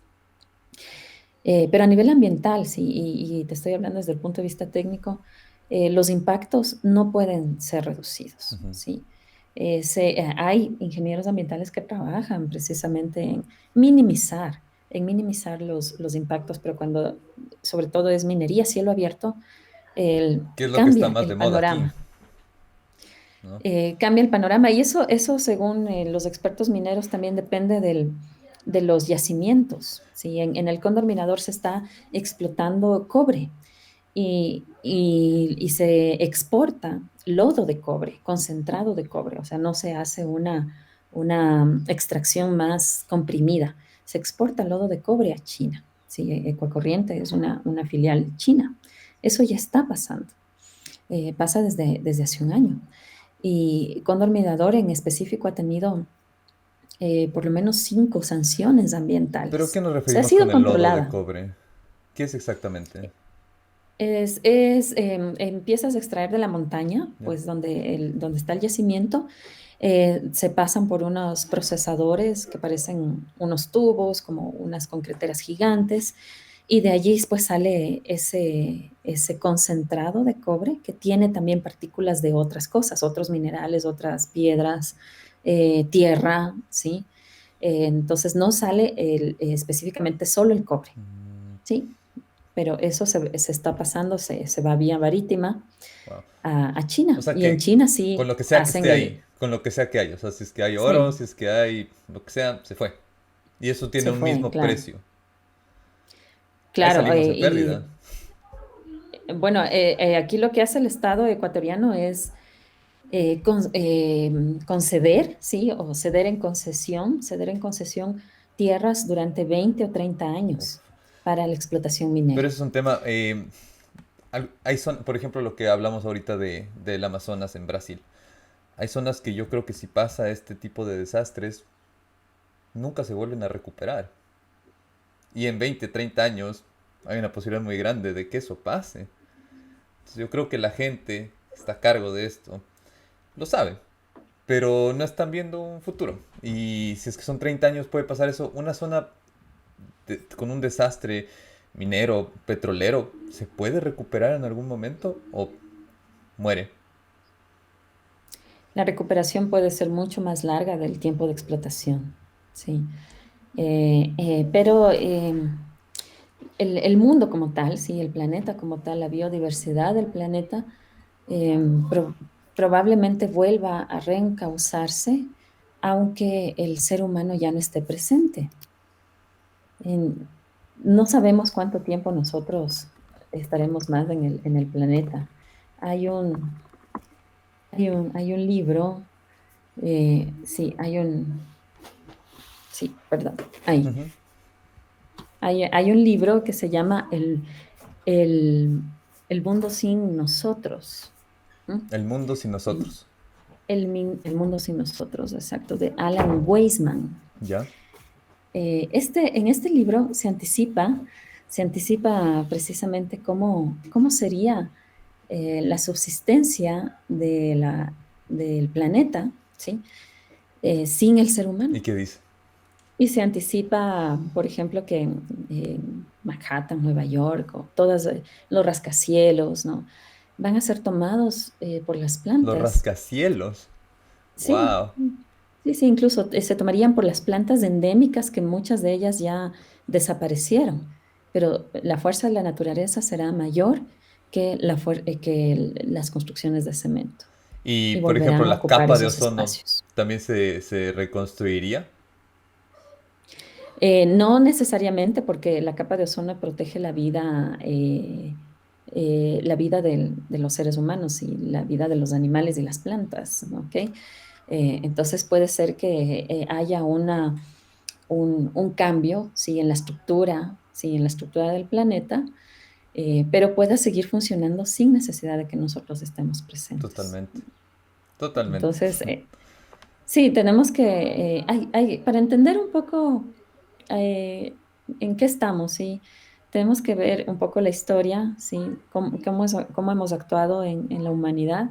Pero a nivel ambiental, sí, y te estoy hablando desde el punto de vista técnico, los impactos no pueden ser reducidos, Ujú. ¿sí? Hay ingenieros ambientales que trabajan precisamente en minimizar los impactos, pero cuando sobre todo es minería, a cielo abierto, ¿Qué es lo que está cambia más de el moda aquí? panorama. ¿No? Cambia el panorama y eso según los expertos mineros también depende de los yacimientos, ¿sí? En el Cóndor Mirador se está explotando cobre y se exporta lodo de cobre, concentrado de cobre, o sea, no se hace una extracción más comprimida, se exporta lodo de cobre a China. Sí, Ecuacorriente es una filial china. Eso ya está pasando, pasa desde hace un año. Y Cóndor Mirador en específico ha tenido por lo menos 5 sanciones ¿Pero ambientales. qué nos O sea, ha referimos sido con el lodo de controlada. cobre? ¿Qué es exactamente? Empiezas a extraer de la montaña, ¿Ya? pues donde está el yacimiento, se pasan por unos procesadores que parecen unos tubos, como unas concreteras gigantes, y de allí pues sale ese concentrado de cobre que tiene también partículas de otras cosas, otros minerales, otras piedras, tierra, ¿sí? Entonces no sale específicamente solo el cobre, Mm, ¿sí? Pero eso se está pasando, se va vía marítima wow. a O China. sea Y en que China con sí lo que sea que hacen esté ahí, con lo que sea que hay, o sea, si es que hay oro, sí, si es que hay lo que sea, se fue. Y eso tiene se un fue, mismo claro. precio. Ahí Claro, salimos en pérdida. bueno, aquí lo que hace el Estado ecuatoriano es conceder, ¿sí? O ceder en concesión tierras durante 20 o 30 años Uf. para la explotación Pero minera. ese es un tema. Hay por ejemplo, lo que hablamos ahorita del Amazonas en Brasil. Hay zonas que yo creo que si pasa este tipo de desastres, nunca se vuelven a recuperar. Y en 20 30 años hay una posibilidad muy grande de que eso pase. Entonces yo creo que la gente que está a cargo de esto lo sabe, pero no están viendo un futuro. Y si es que son 30 años puede pasar eso. Una zona con un desastre minero, petrolero, ¿se puede recuperar en algún momento o muere? La recuperación puede ser mucho más larga del tiempo de explotación, ¿sí? Pero el mundo como tal, sí, el planeta como tal, la biodiversidad del planeta, eh, pro- probablemente vuelva a reencauzarse, aunque el ser humano ya no esté presente. En- no sabemos cuánto tiempo nosotros estaremos más en el planeta. Hay hay un libro, sí, sí, perdón, ahí. Ujú. Hay un libro que se llama el, el mundo sin nosotros. ¿M? El mundo sin Y nosotros. el mundo sin nosotros, exacto, de Alan Weisman. ¿Ya? En este libro se anticipa precisamente cómo sería la subsistencia del planeta, ¿sí? Sin el ser ¿Y humano. qué dice? Y se anticipa, por ejemplo, que en Manhattan, Nueva York, o todos los rascacielos, ¿no? Van a ser tomados por las Los plantas. rascacielos. Sí, Wow. sí, sí, incluso se tomarían por las plantas endémicas que muchas de ellas ya desaparecieron, pero la fuerza de la naturaleza será mayor que las construcciones de cemento Y y por ejemplo, volverán a la ocupar capa de esos ozono espacios. también se reconstruiría. No necesariamente porque la capa de ozono protege la vida de los seres humanos y la vida de los animales y las plantas, ¿no? ¿Ok? Entonces puede ser que haya un cambio, sí, en la estructura, sí, en la estructura del planeta, pero pueda seguir funcionando sin necesidad de que nosotros estemos presentes. Totalmente. Totalmente. Entonces, sí, tenemos que, para entender un poco eh, en qué estamos, ¿sí? Tenemos que ver un poco la historia, ¿sí? Cómo hemos actuado en la humanidad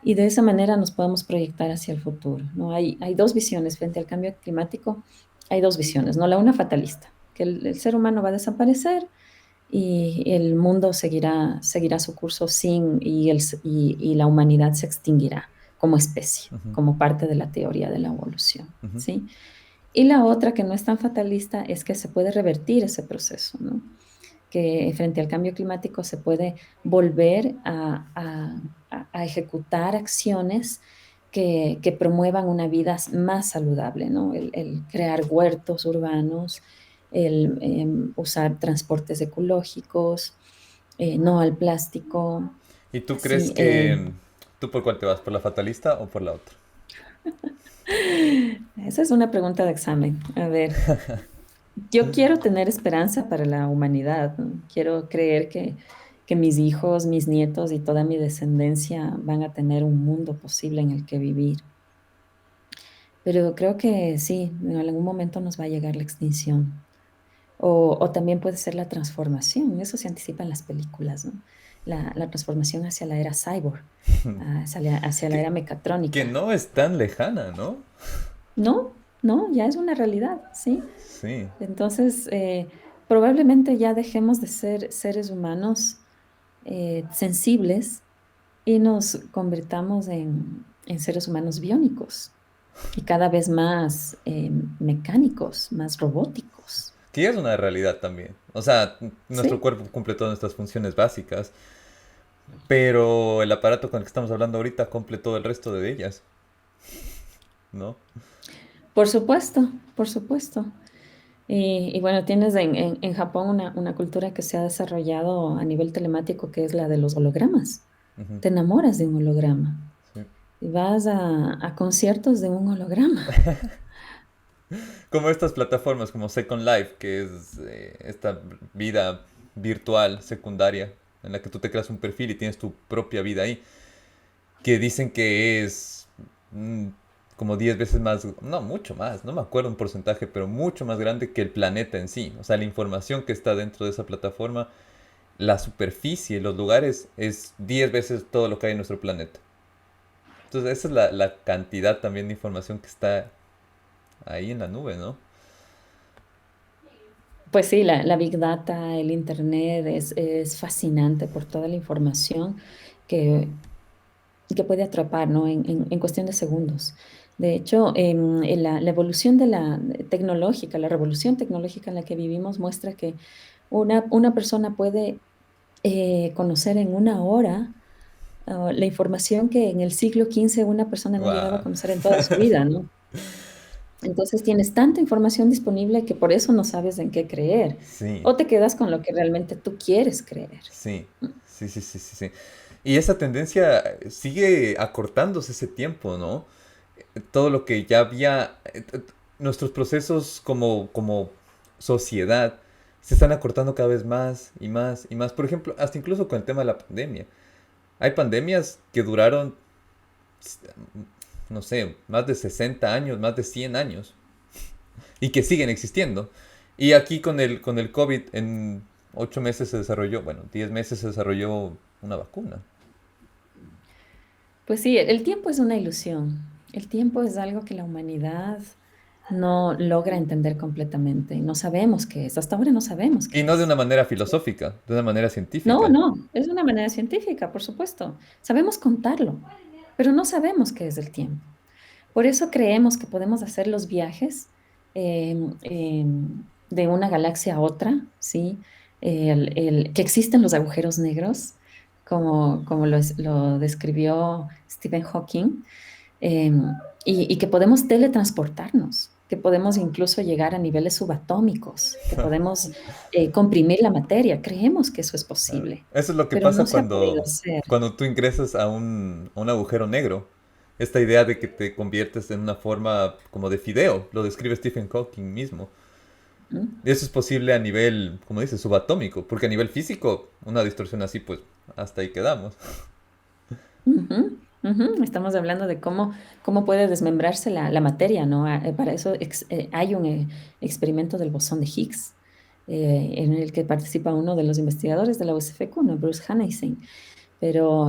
y de esa manera nos podemos proyectar hacia el futuro, ¿no? Hay dos visiones frente al cambio climático, hay dos visiones, ¿no? La una fatalista, que el ser humano va a desaparecer y el mundo seguirá su curso y la humanidad se extinguirá como especie, Ujú, como parte de la teoría de la evolución, ujú. ¿sí? Y la otra, que no es tan fatalista, es que se puede revertir ese proceso, ¿no? Que frente al cambio climático se puede volver a ejecutar acciones que promuevan una vida más saludable, ¿no? El crear huertos urbanos, el usar transportes ecológicos, no al plástico. ¿Y tú crees Sí, que tú por cuál te vas? ¿Por la fatalista o por la otra? esa es una pregunta de examen. A ver, yo quiero tener esperanza para la humanidad, ¿no? Quiero creer que mis hijos, mis nietos y toda mi descendencia van a tener un mundo posible en el que vivir. Pero creo que sí, en algún momento nos va a llegar la extinción. O también puede ser la transformación, eso se anticipa en las películas, ¿no? La transformación hacia la era cyborg, hacia la Que, era que mecatrónica. no es tan lejana, ¿no? No, no, ya es una realidad, ¿sí? Sí. Entonces, probablemente ya dejemos de ser seres humanos sensibles y nos convirtamos en seres humanos biónicos y cada vez más mecánicos, más robóticos, Que ya es una realidad también. O sea, nuestro ¿sí? cuerpo cumple todas nuestras funciones básicas, pero el aparato con el que estamos hablando ahorita cumple todo el resto de ellas, ¿no? Por supuesto, por supuesto. Y bueno, tienes en Japón una cultura que se ha desarrollado a nivel telemático, que es la de los hologramas. Ujú, Te enamoras de un holograma sí. y vas a conciertos de un holograma. Como estas plataformas como Second Life, que es esta vida virtual secundaria en la que tú te creas un perfil y tienes tu propia vida ahí, que dicen que es mm, como 10 veces más, no, mucho más, no me acuerdo un porcentaje, pero mucho más grande que el planeta en sí. O sea, la información que está dentro de esa plataforma, la superficie, los lugares, es 10 veces todo lo que hay en nuestro planeta. Entonces, esa es la cantidad también de información que está ahí en la nube, ¿no? Pues sí, la Big Data, el Internet es fascinante por toda la información que, que puede atrapar, ¿no? En cuestión de segundos. De hecho, en la evolución de la tecnológica, la revolución tecnológica en la que vivimos muestra que una persona puede conocer en una hora la información que en el siglo XV una persona no llegaba a Guau. conocer en toda su vida, ¿no? Entonces tienes tanta información disponible que por eso no sabes en qué creer. Sí, O te quedas con lo que realmente tú quieres creer. sí, sí, sí, sí, sí, sí. Y esa tendencia sigue acortándose ese tiempo, ¿no? Todo lo que ya había, nuestros procesos como sociedad se están acortando cada vez más y más y más. Por ejemplo, hasta incluso con el tema de la pandemia. Hay pandemias que duraron, no sé, más de 60 años, más de 100 años y que siguen existiendo. Y aquí con el COVID en 8 meses se desarrolló, bueno, 10 meses se desarrolló una vacuna. Pues sí, el tiempo es una ilusión. El tiempo es algo que la humanidad no logra entender completamente. No sabemos qué es. Hasta ahora no sabemos Y qué no de es. una manera Sí. filosófica, de una manera No, científica. no, es de una manera científica, por supuesto. Sabemos contarlo, pero no sabemos qué es el tiempo. Por eso creemos que podemos hacer los viajes de una galaxia a otra, ¿sí? Que existen los agujeros negros, como lo describió Stephen Hawking, eh, y que podemos teletransportarnos, que podemos incluso llegar a niveles subatómicos, que podemos comprimir la materia. Creemos que eso es Claro. posible, Eso es lo que pero pasa no se ha podido cuando, hacer. cuando tú ingresas a un agujero negro. Esta idea de que te conviertes en una forma como de fideo, lo describe Stephen Hawking mismo. ¿Mm? Y eso es posible a nivel, como dices, subatómico, porque a nivel físico, una distorsión así, pues hasta ahí quedamos. Ujú, ujú. Estamos hablando de cómo puede desmembrarse la materia, ¿no? Para eso hay un experimento del bosón de Higgs, en el que participa uno de los investigadores de la USFQ, ¿no? Bruce Hanneisen. Pero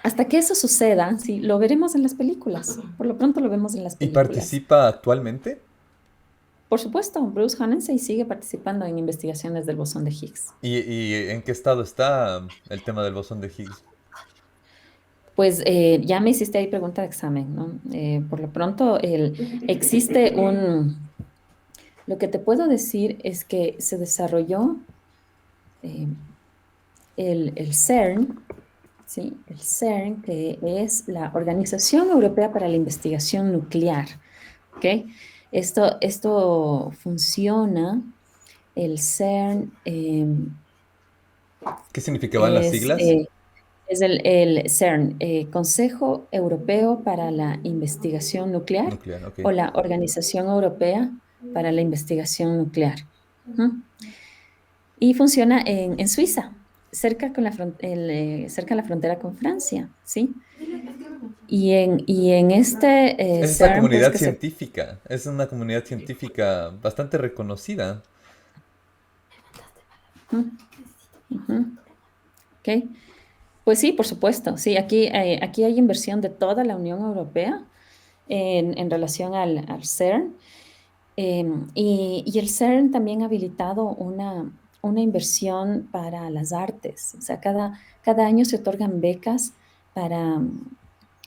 hasta que eso suceda, sí, lo veremos en las películas. Por lo pronto lo vemos en las ¿Y películas. participa actualmente? Por supuesto, Bruce Hanneisen sigue participando en investigaciones del bosón de Higgs. ¿Y en qué estado está el tema del bosón de Higgs? Pues ya me hiciste ahí pregunta de examen, ¿no? Por lo pronto, existe lo que te puedo decir es que se desarrolló eh, el CERN, ¿sí? El CERN, que es la Organización Europea para la Investigación Nuclear, ¿ok? Esto funciona, el CERN ¿Qué significaban las es, siglas? es el CERN, Consejo Europeo para la Investigación Nuclear Nuclear, ok. o la Organización Europea para la Investigación Nuclear. Ujú. Y funciona en Suiza, cerca de la frontera con Francia, ¿sí? Y en este Es esta CERN, pues comunidad que se... científica, es una comunidad científica bastante reconocida. Ujú, ujú, ok. Pues sí, por supuesto. Sí, aquí hay inversión de toda la Unión Europea en relación al CERN. Y el CERN también ha habilitado una inversión para las artes. O sea, cada año se otorgan becas para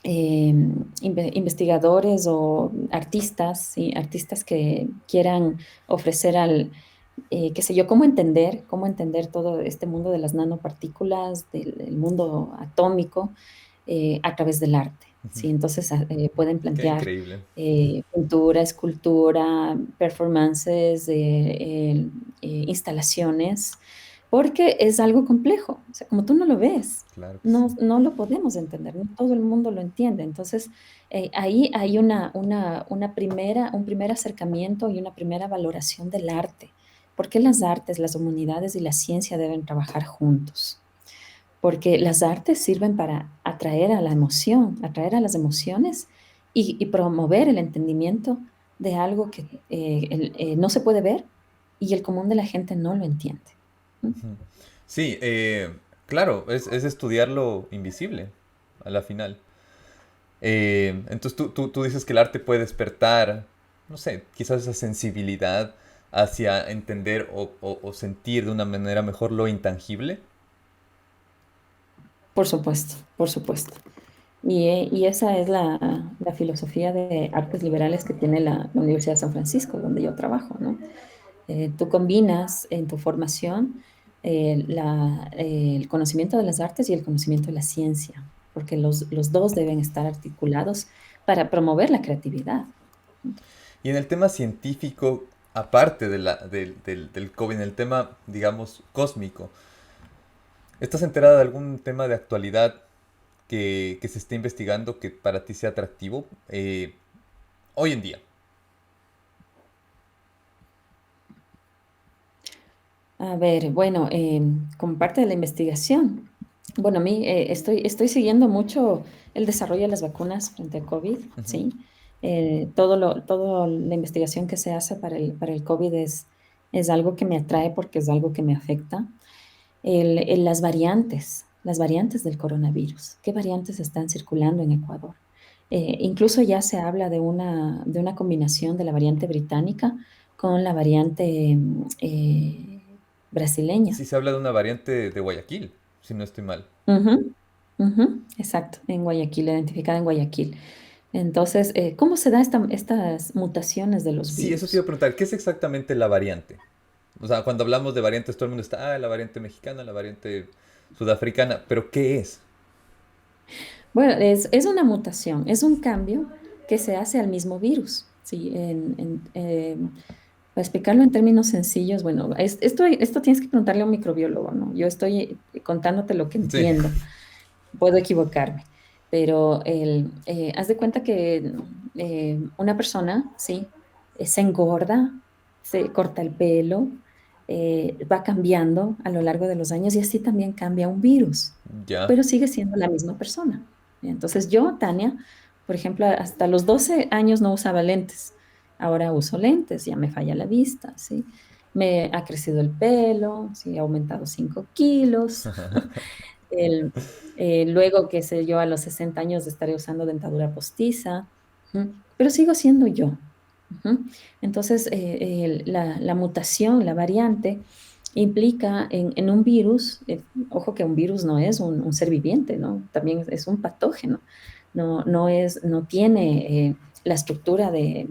investigadores o artistas, ¿sí? Artistas que quieran ofrecer qué sé yo, cómo entender todo este mundo de las nanopartículas, del mundo atómico, a través del arte. Ujú. ¿Sí? Entonces pueden Qué plantear increíble. pintura, escultura, performances, instalaciones, porque es algo complejo. O sea, como tú no lo ves, Claro que no, sí. no lo podemos entender, no todo el mundo lo entiende. Entonces, ahí hay un primer acercamiento y una primera valoración del arte. ¿Por qué las artes, las humanidades y la ciencia deben trabajar juntos? Porque las artes sirven para atraer a la emoción, atraer a las emociones y promover el entendimiento de algo que no se puede ver y el común de la gente no lo entiende. ¿Mm? Ujú. Sí, claro, es estudiar lo invisible a la final. Entonces tú dices que el arte puede despertar, no sé, quizás esa sensibilidad hacia entender o sentir de una manera mejor lo intangible. Por supuesto, por supuesto. Y esa es la filosofía de artes liberales que tiene la Universidad de San Francisco, donde yo trabajo, ¿no? Tú combinas en tu formación el conocimiento de las artes y el conocimiento de la ciencia, porque los dos deben estar articulados para promover la creatividad. Y en el tema científico, aparte del COVID, en el tema, digamos, cósmico, ¿estás enterada de algún tema de actualidad que se esté investigando que para ti sea atractivo hoy en día? A ver, bueno, como parte de la investigación, bueno, a mí estoy siguiendo mucho el desarrollo de las vacunas frente a COVID, Ujú. ¿sí? Toda la investigación que se hace para el COVID es algo que me atrae porque es algo que me afecta. Las variantes del coronavirus, ¿qué variantes están circulando en Ecuador? Incluso ya se habla de una combinación de la variante británica con la variante brasileña. Sí se habla de una variante de Guayaquil, si no estoy mal. Ujú, ujú, exacto, en Guayaquil, identificada en Guayaquil. Entonces, ¿cómo se dan estas mutaciones de los Sí, eso te iba a virus? preguntar, ¿qué es exactamente la variante? O sea, cuando hablamos de variantes, todo el mundo está, la variante mexicana, la variante sudafricana, pero ¿qué es? Bueno, es una mutación, es un cambio que se hace al mismo virus. Sí, para explicarlo en términos sencillos, bueno, esto tienes que preguntarle a un microbiólogo, ¿no? Yo estoy contándote lo que Sí. entiendo, puedo equivocarme, pero haz de cuenta que una persona, ¿sí? Se engorda, se corta el pelo, va cambiando a lo largo de los años y así también cambia un virus, Ya. pero sigue siendo la misma persona. Entonces yo, Tania, por ejemplo, hasta los 12 años no usaba lentes. Ahora uso lentes, ya me falla la vista, ¿sí? Me ha crecido el pelo, sí, he aumentado 5 kilos. El, luego, qué sé yo, a los 60 años estaré usando dentadura postiza, ujú, pero sigo siendo yo. Ujú. Entonces, la mutación, la variante, implica en un virus, ojo que un virus no es un ser viviente, ¿no? También es un patógeno, no tiene la estructura de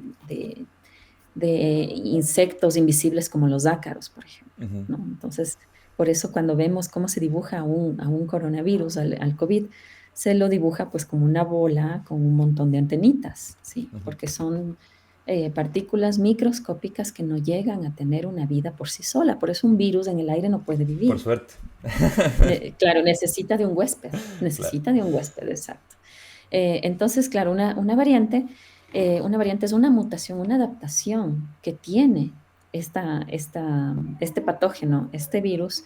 insectos invisibles como los ácaros, por ejemplo, Ujú. ¿no? Entonces, Por eso cuando vemos cómo se dibuja a un coronavirus, al COVID, se lo dibuja pues como una bola con un montón de antenitas, ¿sí? Ujú. Porque son partículas microscópicas que no llegan a tener una vida por sí sola. Por eso un virus en el aire no puede Por vivir. suerte. Claro, necesita de un huésped, Claro. necesita de un huésped, exacto. Entonces, claro, una variante es una mutación, una adaptación que tiene este patógeno, este virus,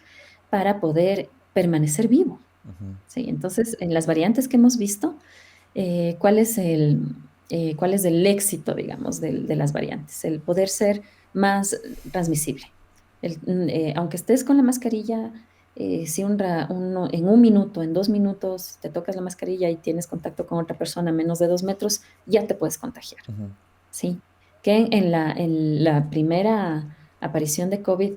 para poder permanecer vivo. Ujú. ¿Sí? Entonces, en las variantes que hemos visto, ¿cuál es cuál es el éxito, digamos, de las variantes? El poder ser más transmisible. Aunque estés con la mascarilla, si en un minuto, en 2 minutos, te tocas la mascarilla y tienes contacto con otra persona a menos de 2 metros, ya te puedes contagiar. Ujú. ¿Sí? Que en la primera aparición de COVID,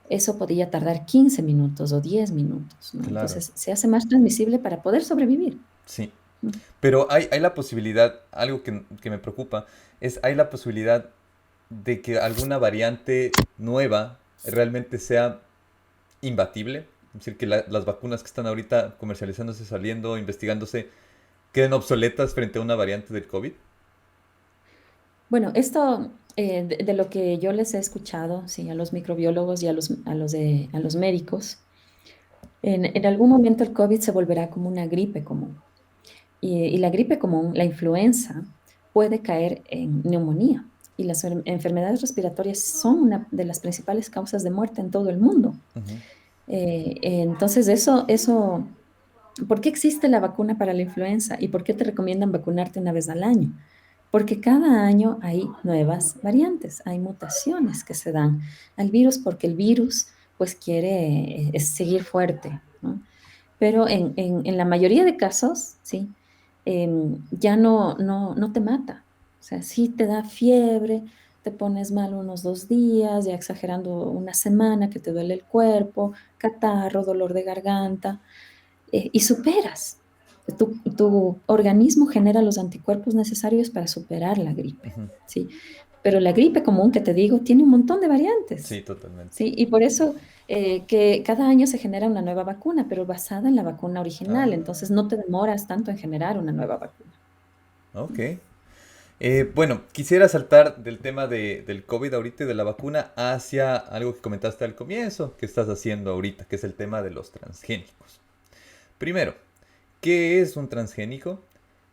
eso podía tardar 15 minutos o 10 minutos, ¿no? Claro. Entonces, se hace más transmisible para poder sobrevivir. Sí. Mm. Pero hay la posibilidad, algo que me preocupa, hay la posibilidad de que alguna variante nueva realmente sea imbatible. Es decir, que las vacunas que están ahorita comercializándose, saliendo, investigándose, queden obsoletas frente a una variante del COVID. Bueno, esto de lo que yo les he escuchado, sí, a los microbiólogos y a los médicos, en algún momento el COVID se volverá como una gripe común. Y la gripe común, la influenza, puede caer en neumonía. Y las enfermedades respiratorias son una de las principales causas de muerte en todo el mundo. Ujú. Entonces, ¿por qué existe la vacuna para la influenza y por qué te recomiendan vacunarte una vez al año? Porque cada año hay nuevas variantes, hay mutaciones que se dan al virus porque el virus pues quiere seguir fuerte, ¿no? Pero en la mayoría de casos, ¿sí? Ya no te mata. O sea, sí te da fiebre, te pones mal unos 2 días, ya exagerando una semana que te duele el cuerpo, catarro, dolor de garganta, y superas. Tu organismo genera los anticuerpos necesarios para superar la gripe, Ujú. ¿sí? Pero la gripe común que te digo tiene un montón de variantes, Sí, totalmente. ¿sí? Y por eso que cada año se genera una nueva vacuna, pero basada en la vacuna original, Ah, entonces no te demoras tanto en generar una nueva vacuna. ok. Bueno, quisiera saltar del tema del COVID ahorita y de la vacuna hacia algo que comentaste al comienzo, que estás haciendo ahorita, que es el tema de los transgénicos. Primero, ¿qué es un transgénico?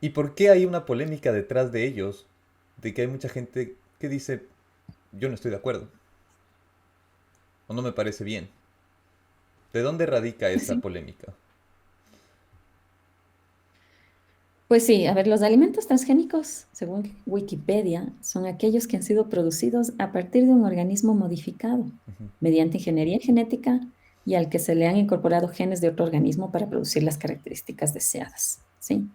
¿Y por qué hay una polémica detrás de ellos? De que hay mucha gente que dice, yo no estoy de acuerdo, o no me parece bien. ¿De dónde radica esa Sí. polémica? Pues sí, a ver, los alimentos transgénicos, según Wikipedia, son aquellos que han sido producidos a partir de un organismo modificado Ujú. mediante ingeniería genética y al que se le han incorporado genes de otro organismo para producir las características deseadas, ¿sí?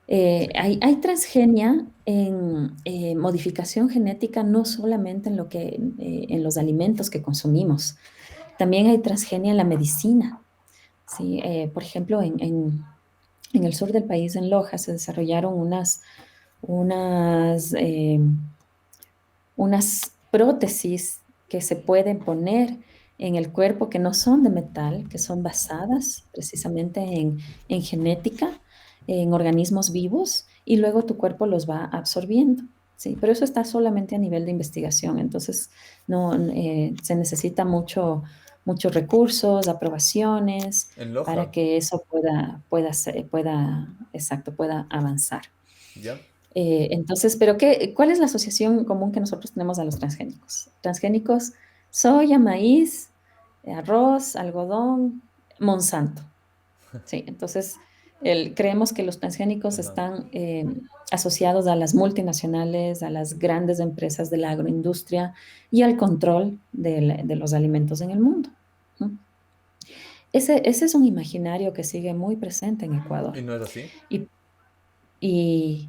Sí. Hay transgenia en modificación genética no solamente en los alimentos que consumimos, también hay transgenia en la medicina, ¿sí? Por ejemplo, en el sur del país, en Loja, se desarrollaron unas, eh, unas prótesis que se pueden poner en el cuerpo que no son de metal, que son basadas precisamente en genética, en organismos vivos, y luego tu cuerpo los va absorbiendo. Sí, pero eso está solamente a nivel de investigación, entonces no se necesita muchos recursos, aprobaciones En para Loja, que eso exacto, pueda avanzar. ¿ya? Entonces, ¿cuál es la asociación común que nosotros tenemos a los transgénicos? Transgénicos, soya, maíz, arroz, algodón, Monsanto. Sí, entonces creemos que los transgénicos Ajá. están asociados a las multinacionales, a las grandes empresas de la agroindustria y al control de los alimentos en el mundo. ¿No? Ese es un imaginario que sigue muy presente en ¿Y Ecuador. no es así? Y, y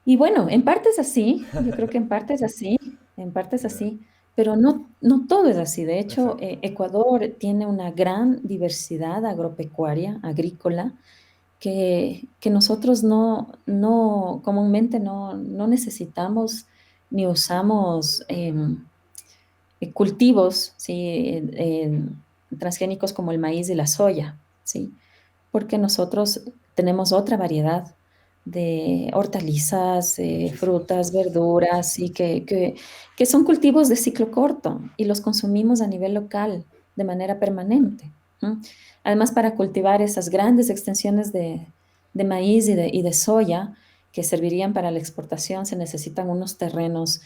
Y bueno, en parte es así, yo creo que en parte es así, en parte es Ya. así, pero no todo es así. De hecho, Exacto. Ecuador tiene una gran diversidad agropecuaria, agrícola, que nosotros comúnmente no necesitamos ni usamos cultivos, ¿sí? transgénicos como el maíz y la soya, ¿sí? Porque nosotros tenemos otra variedad de hortalizas, Muchísimas frutas, cosas. verduras, sí, que son cultivos de ciclo corto y los consumimos a nivel local de manera permanente. ¿M? Además, para cultivar esas grandes extensiones de maíz y de soya que servirían para la exportación, se necesitan unos terrenos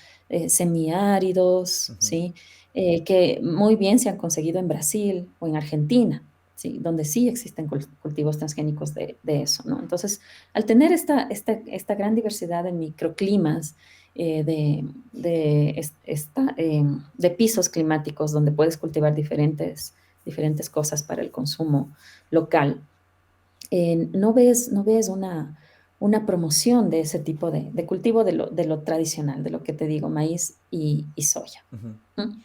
semiáridos, Ujú. ¿sí? Que muy bien se han conseguido en Brasil o en Argentina, ¿sí? Donde sí existen cultivos transgénicos de eso, ¿no? Entonces, al tener esta gran diversidad de microclimas, de pisos climáticos donde puedes cultivar diferentes cosas para el consumo local, no ves una promoción de ese tipo de cultivo de lo tradicional, de lo que te digo, maíz y soya. Ujú. ¿Mm?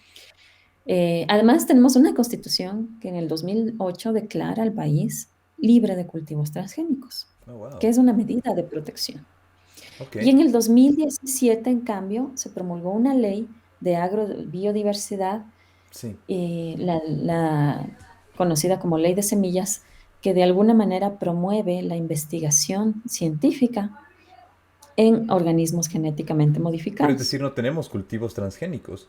Además, tenemos una constitución que en el 2008 declara al país libre de cultivos transgénicos, Oh, wow. que es una medida de protección. Ok. Y en el 2017, en cambio, se promulgó una ley de agrobiodiversidad, Sí. la conocida como Ley de Semillas, que de alguna manera promueve la investigación científica en organismos genéticamente Pero es modificados. decir, no tenemos cultivos transgénicos.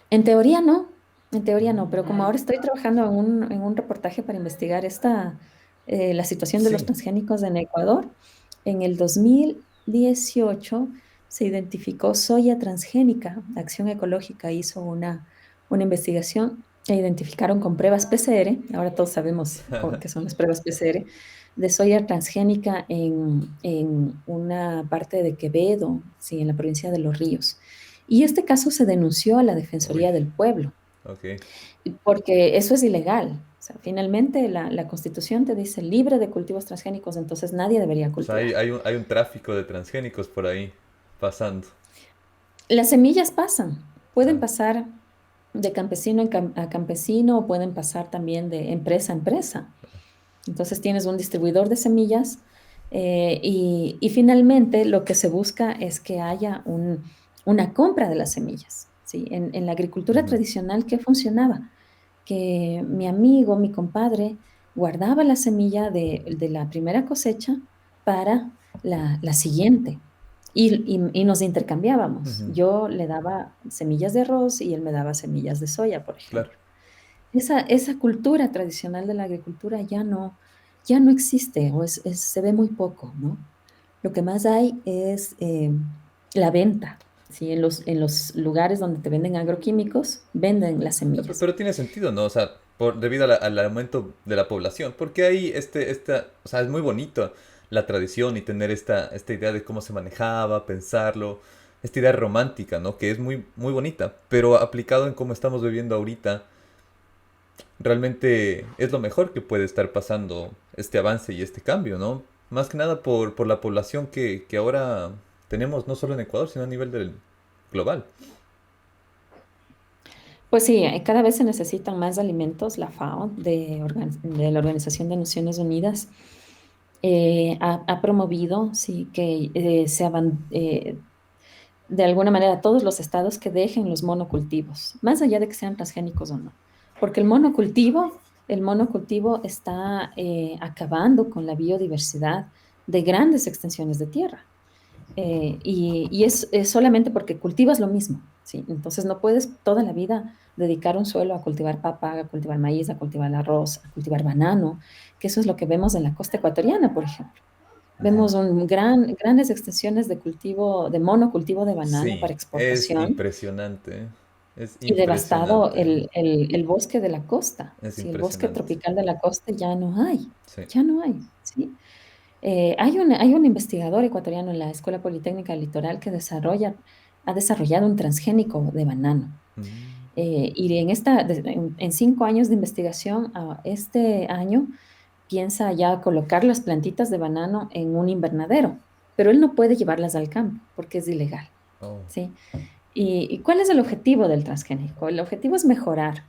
En teoría no, en teoría no, pero como Mm. ahora estoy trabajando en un reportaje para investigar la situación de los Sí. transgénicos en Ecuador, en el 2018 se identificó soya transgénica. Acción Ecológica hizo una investigación e identificaron con pruebas PCR, ahora todos sabemos qué son las pruebas PCR, de soya transgénica en una parte de Quevedo, sí, en la provincia de Los Ríos. Y este caso se denunció a la Uy. Defensoría del Pueblo, Ok. porque eso es ilegal. O sea, finalmente la Constitución te dice libre de cultivos transgénicos, entonces nadie debería O sea, cultivar. hay un tráfico de transgénicos por ahí pasando. Las semillas pasan, pueden Claro. pasar de campesino a campesino o pueden pasar también de empresa a empresa. Entonces tienes un distribuidor de semillas y finalmente lo que se busca es que haya una compra de las semillas. ¿Sí? En la agricultura Ujú. tradicional, ¿qué funcionaba? Que mi amigo, mi compadre, guardaba la semilla de la primera cosecha para la siguiente y nos intercambiábamos. Ujú. Yo le daba semillas de arroz y él me daba semillas de soya, por Claro. ejemplo. Esa cultura tradicional de la agricultura ya no existe o se ve muy poco, ¿no? Lo que más hay es la venta, ¿sí? En los lugares donde te venden agroquímicos, venden las semillas. Pero tiene sentido, ¿no? O sea, debido al aumento de la población. Porque hay o sea, es muy bonito la tradición y tener esta idea de cómo se manejaba, pensarlo, esta idea romántica, ¿no? Que es muy, muy bonita. Pero aplicado en cómo estamos viviendo ahorita, realmente es lo mejor que puede estar pasando este avance y este cambio, ¿no? Más que nada por la población que ahora tenemos, no solo en Ecuador, sino a nivel global. Pues sí, cada vez se necesitan más alimentos. La FAO, de la Organización de Naciones Unidas, ha promovido, sí, que de alguna manera todos los estados que dejen los monocultivos, más allá de que sean transgénicos o no. Porque el monocultivo está acabando con la biodiversidad de grandes extensiones de tierra. Y es solamente porque cultivas lo mismo, ¿sí? Entonces no puedes toda la vida dedicar un suelo a cultivar papa, a cultivar maíz, a cultivar arroz, a cultivar banano, que eso es lo que vemos en la costa ecuatoriana, por ejemplo. Ujú. Vemos grandes extensiones de cultivo, de monocultivo de banano Sí, para es exportación impresionante. Es y devastado impresionante. el bosque de la costa. Es Sí, el bosque impresionante. tropical de la costa Sí. ya no hay, ¿sí? Hay un investigador ecuatoriano en la Escuela Politécnica del Litoral que ha desarrollado un transgénico de banano. Mm. Y en 5 años de investigación, este año piensa ya colocar las plantitas de banano en un invernadero, pero él no puede llevarlas al campo porque es ilegal, Oh. ¿sí? ¿Y cuál es el objetivo del transgénico? El objetivo es mejorar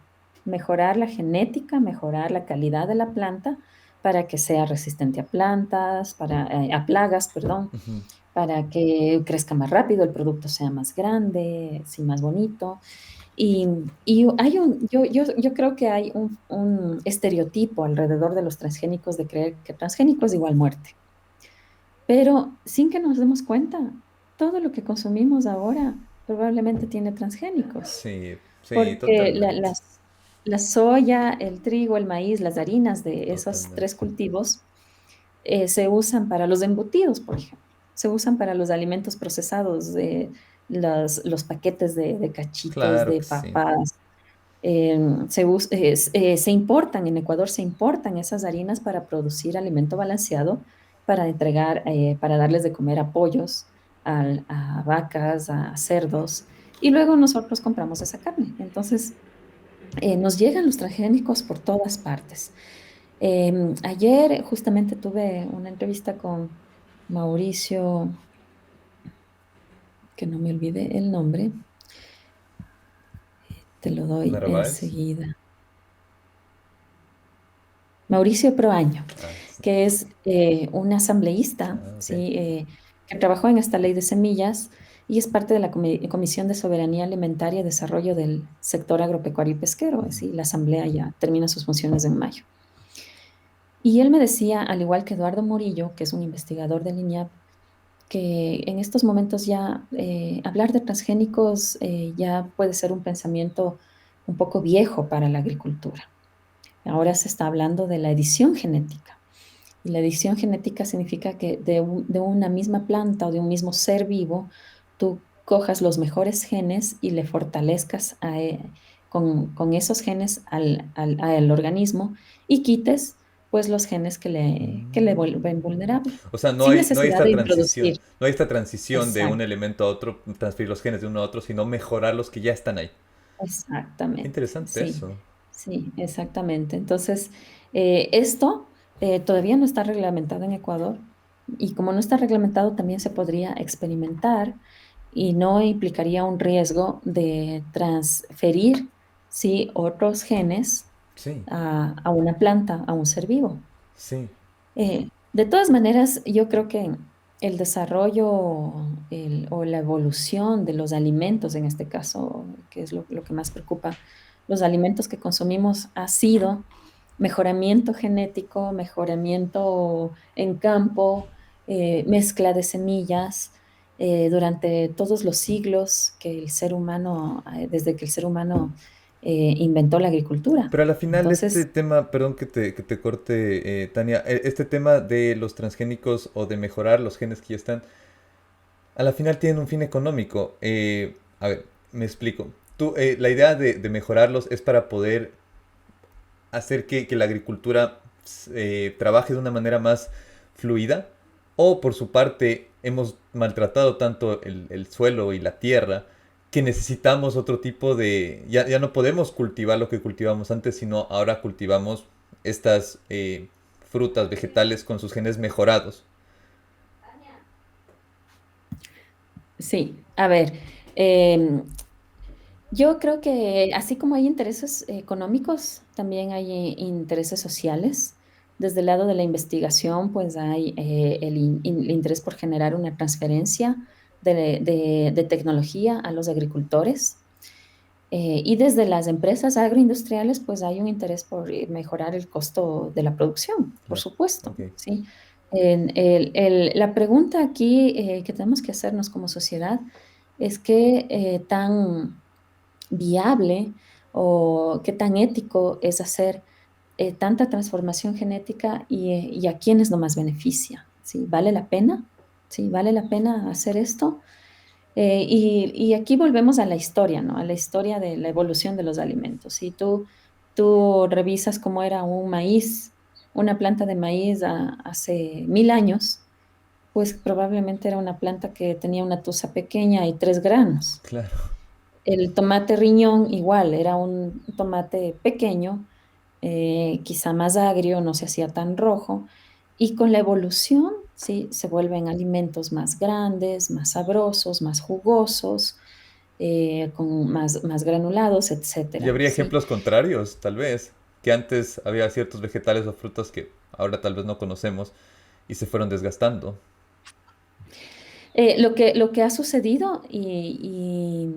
la genética, mejorar la calidad de la planta para que sea resistente a plagas, perdón, Ujú. para que crezca más rápido, el producto sea más grande, sí, más bonito. Y, yo creo que hay un estereotipo alrededor de los transgénicos de creer que transgénico es igual muerte. Pero sin que nos demos cuenta, todo lo que consumimos ahora probablemente tiene transgénicos, Sí, sí, porque totalmente. la soya, el trigo, el maíz, las harinas de esos tres Totalmente. cultivos se usan para los embutidos, por ejemplo. Se usan para los alimentos procesados, los paquetes de cachitos, Claro de que sí. papas. Se importan, en Ecuador se importan esas harinas para producir alimento balanceado, para entregar, para darles de comer a pollos, a vacas, a cerdos, y luego nosotros compramos esa carne. Entonces, nos llegan los transgénicos por todas partes. Ayer justamente tuve una entrevista con Mauricio, que no me olvide el nombre, te lo doy ¿Narváez? enseguida. Mauricio Proaño, Ah, sí. que es un asambleísta, Ah, ok. ¿sí? Que trabajó en esta ley de semillas y es parte de la Comisión de Soberanía Alimentaria y Desarrollo del Sector Agropecuario y Pesquero. Ujú. Sí, la asamblea ya termina sus funciones en mayo. Y él me decía, al igual que Eduardo Morillo, que es un investigador del INIAP, que en estos momentos ya hablar de transgénicos ya puede ser un pensamiento un poco viejo para la agricultura. Ahora se está hablando de la edición genética. Y la edición genética significa que de una misma planta o de un mismo ser vivo, tú cojas los mejores genes y le fortalezcas con esos genes al organismo y quites pues los genes que le Mm. vuelven vulnerable, O sea, sin no hay necesidad esta de transición. introducir. No hay esta transición de un Exacto, elemento a otro, transferir los genes de uno a otro, sino mejorar los que ya están ahí. Qué exactamente, interesante sí, eso. sí, exactamente. Entonces, esto todavía no está reglamentado en Ecuador y como no está reglamentado, también se podría experimentar y no implicaría un riesgo de transferir, sí, otros genes Sí, a una planta, a un ser vivo. sí. De todas maneras, yo creo que el desarrollo o la evolución de los alimentos, en este caso, que es lo que más preocupa, los alimentos que consumimos ha sido mejoramiento genético, mejoramiento en campo, mezcla de semillas, durante todos los siglos que el ser humano, desde que el ser humano inventó la agricultura. Pero a la final este Entonces, tema, perdón que te corte, Tania, este tema de los transgénicos o de mejorar los genes que ya están, a la final tienen un fin económico. A ver, me explico. La idea de mejorarlos es para poder hacer que la agricultura trabaje de una manera más fluida, o por su parte hemos maltratado tanto el suelo y la tierra que necesitamos otro tipo de... Ya no podemos cultivar lo que cultivamos antes, sino ahora cultivamos estas frutas, vegetales con sus genes mejorados. sí, a ver, em, yo creo que así como hay intereses económicos, también hay intereses sociales. Desde el lado de la investigación, pues hay el interés por generar una transferencia de tecnología a los agricultores. Y desde las empresas agroindustriales, pues hay un interés por mejorar el costo de la producción, por Claro, supuesto, ok. ¿sí? La pregunta aquí que tenemos que hacernos como sociedad es qué tan viable o qué tan ético es hacer tanta transformación genética y a quiénes nomás beneficia, ¿sí? ¿Vale la pena? ¿Sí? ¿Vale la pena hacer esto? Y aquí volvemos a la historia, ¿no? A la historia de la evolución de los alimentos. Si tú revisas cómo era un maíz, una planta de maíz hace 1000 años, pues probablemente era una planta que tenía una tusa pequeña y 3 granos. Claro. El tomate riñón igual, era un tomate pequeño, quizá más agrio, no se hacía tan rojo, y con la evolución, sí, se vuelven alimentos más grandes, más sabrosos, más jugosos, con más granulados, Y etcétera, habría sí. ejemplos contrarios, tal vez, que antes había ciertos vegetales o frutas que ahora tal vez no conocemos y se fueron desgastando. Lo que ha sucedido y,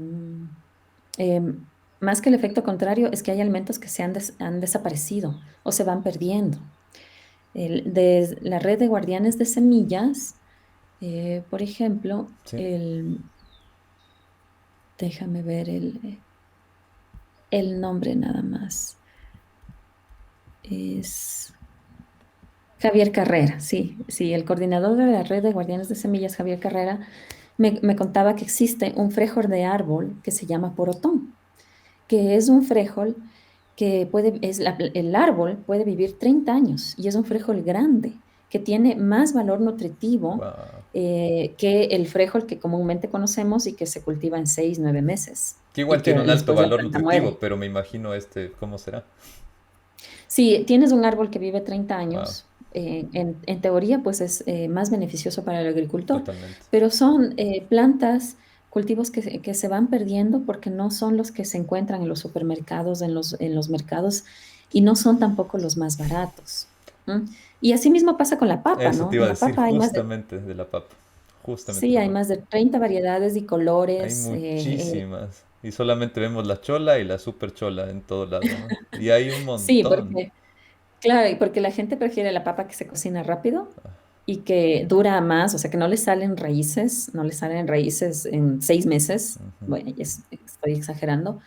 más que el efecto contrario, es que hay alimentos que han desaparecido o se van perdiendo. De la red de guardianes de semillas, por ejemplo, Sí. déjame ver el nombre nada más. Es Javier Carrera, sí, sí, el coordinador de la red de guardianes de semillas, Javier Carrera, me contaba que existe un fréjol de árbol que se llama porotón, que es un fréjol que el árbol puede vivir 30 años y es un fréjol grande, que tiene más valor nutritivo Wow. que el fréjol que comúnmente conocemos y que se cultiva en 6, 9 meses Que y igual que tiene un alto después la valor planta nutritivo, muere. pero me imagino ¿cómo será? Si tienes un árbol que vive 30 Wow, años, en teoría, pues es más beneficioso para el agricultor, totalmente. pero son plantas, cultivos que se van perdiendo porque no son los que se encuentran en los supermercados, en los mercados, y no son tampoco los más baratos. ¿M? Y así mismo pasa con la papa, Eso te ¿no? iba a En la decir papa justamente de la papa. Justamente sí, la hay papa. más de 30 variedades y Hay colores. muchísimas. Y solamente vemos la chola y la super chola en todo lado, ¿no? Y hay un Sí, montón. porque claro, y porque la gente prefiere la papa que se cocina rápido y que dura más, o sea, que no le salen raíces en 6 meses, Ujú, bueno, estoy exagerando,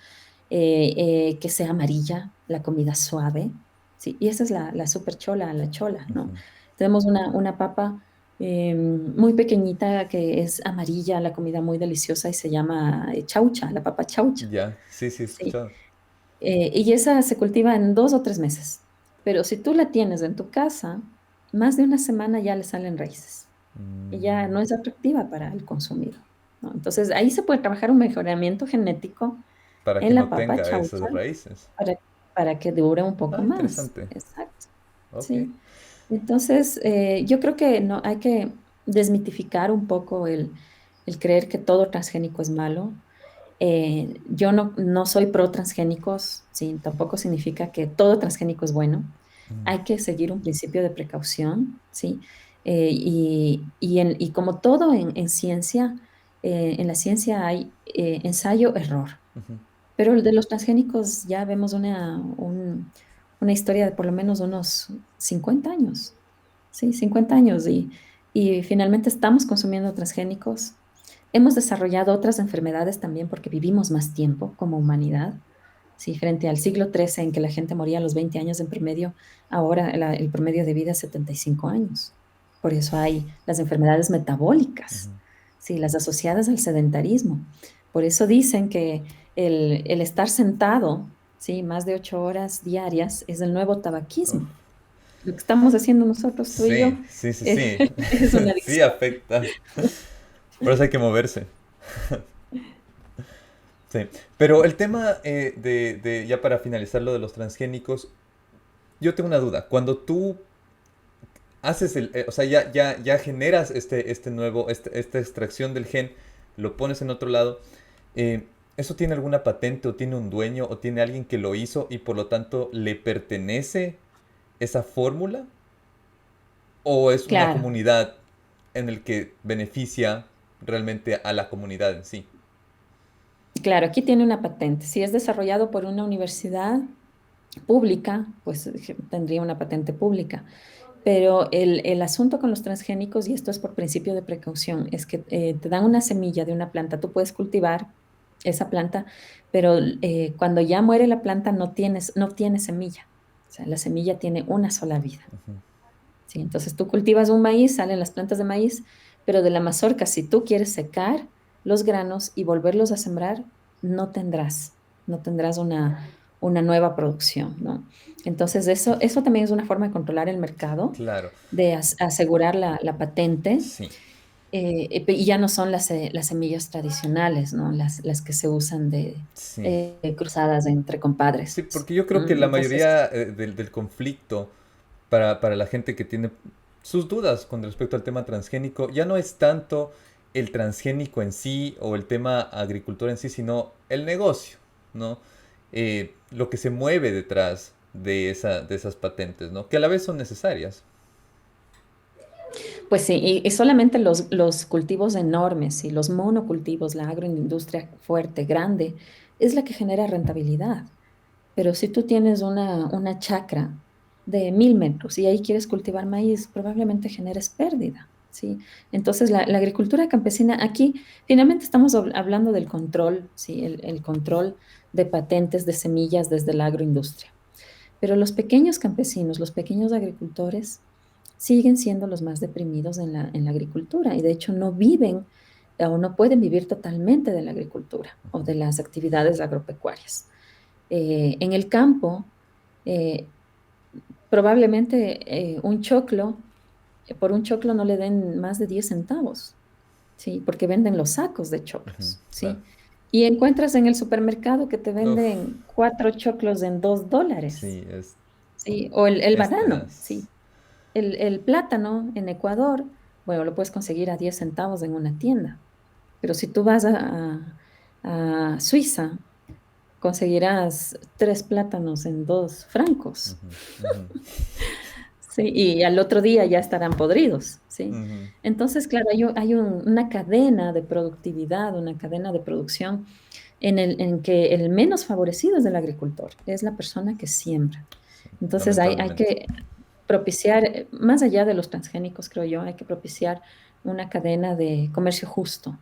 que sea amarilla, la comida suave, ¿sí? Y esa es la super chola, la chola, ¿no? ujú. Tenemos una papa muy pequeñita que es amarilla, la comida muy deliciosa y se llama chaucha, la papa chaucha, Ya, sí, sí, he sí. escuchado. Y esa se cultiva en 2 o 3 meses. Pero si tú la tienes en tu casa, más de una semana ya le salen raíces y ya Mm, no es atractiva para el consumidor, ¿no? Entonces ahí se puede trabajar un mejoramiento genético para que en la no papa tenga chaucha esas raíces. para, para que dure un Ah, poco más. interesante. Exacto, Ok. sí. Entonces, yo creo que no, hay que desmitificar un poco el creer que todo transgénico es malo. Yo no soy pro transgénicos, sí, tampoco significa que todo transgénico es bueno. Mm, Hay que seguir un principio de precaución, ¿sí? Y como todo en ciencia, en la ciencia hay ensayo-error. ujú. Pero el de los transgénicos ya vemos una historia de por lo menos unos 50 años, ¿sí? 50 años y finalmente estamos consumiendo transgénicos. Hemos desarrollado otras enfermedades también porque vivimos más tiempo como humanidad. Sí, frente al siglo XIII en que la gente moría a los 20 años en promedio, ahora el promedio de vida es 75 años. Por eso hay las enfermedades metabólicas, Ujú. sí, las asociadas al sedentarismo. Por eso dicen que el estar sentado, sí, más de 8 horas diarias es el nuevo Uf. tabaquismo. Lo que estamos haciendo nosotros, tú y yo, Sí, sí, sí, es, sí. es una Sí adicción. afecta. Por eso hay que moverse. Sí. Pero el tema ya para finalizar lo de los transgénicos, yo tengo una duda. Cuando tú haces o sea, ya generas esta extracción del gen, lo pones en otro lado, eh, ¿eso tiene alguna patente o tiene un dueño o tiene alguien que lo hizo y por lo tanto le pertenece esa fórmula? ¿O es una Claro, comunidad en el que beneficia realmente a la comunidad en sí? claro, aquí tiene una patente. Si es desarrollado por una universidad pública, pues tendría una patente pública. Pero el asunto con los transgénicos, y esto es por principio de precaución, es que te dan una semilla de una planta, tú puedes cultivar esa planta, pero cuando ya muere la planta no tiene semilla. O sea, la semilla tiene una sola vida. Ujú. ¿Sí? Entonces tú cultivas un maíz, salen las plantas de maíz, pero de la mazorca, si tú quieres secar los granos y volverlos a sembrar, no tendrás, no tendrás una nueva producción, ¿no? Entonces eso también es una forma de controlar el mercado, Claro, de asegurar la patente, sí, y ya no son las semillas tradicionales, ¿no? Las que se usan sí. cruzadas entre Sí, compadres. porque yo creo que ¿M? la Entonces, mayoría del conflicto para la gente que tiene sus dudas con respecto al tema transgénico ya no es tanto el transgénico en sí o el tema agricultura en sí, sino el negocio, ¿no? Lo que se mueve detrás de esas patentes, ¿no? Que a la vez son necesarias. pues sí, y solamente los cultivos enormes y los monocultivos, la agroindustria fuerte, grande, es la que genera rentabilidad. Pero si tú tienes una chacra de 1.000 metros y ahí quieres cultivar maíz, probablemente generes pérdida, ¿sí? Entonces, la agricultura campesina, aquí finalmente estamos hablando del control, ¿sí? El control de patentes de semillas desde la agroindustria. Pero los pequeños campesinos, los pequeños agricultores, siguen siendo los más deprimidos en la agricultura y de hecho no viven o no pueden vivir totalmente de la agricultura o de las actividades agropecuarias. En el campo, eh, probablemente por un choclo no le den más de 10 centavos, ¿sí? Porque venden los sacos de Ujú, choclos, claro. ¿sí? Y encuentras en el supermercado que te Uf, venden 4 choclos en $2, sí, ¿sí? O el es banano, tenaz. ¿sí? El plátano en Ecuador, bueno, lo puedes conseguir a 10 centavos en una tienda, pero si tú vas a Suiza, conseguirás 3 plátanos en 2 francos. Ujú, ujú, Sí, y al otro día ya estarán podridos, ¿sí? ujú. Entonces, claro, una cadena de productividad, una cadena de producción en que el menos favorecido es el agricultor, es la persona que siembra. Sí, Entonces, hay lamentablemente. que propiciar, más allá de los transgénicos, creo yo, hay que propiciar una cadena de comercio justo,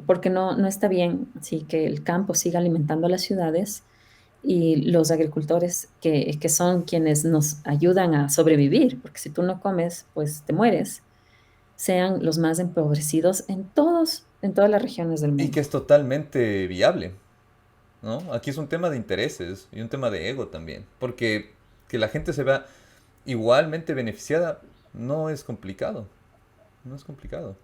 porque no está bien, sí, que el campo siga alimentando a las ciudades y los agricultores que son quienes nos ayudan a sobrevivir, porque si tú no comes, pues te mueres, sean los más empobrecidos en todas las regiones del Y que mundo. es totalmente viable, ¿no? Aquí es un tema de intereses y un tema de ego también, porque que la gente se vea igualmente beneficiada no es complicado, no es complicado.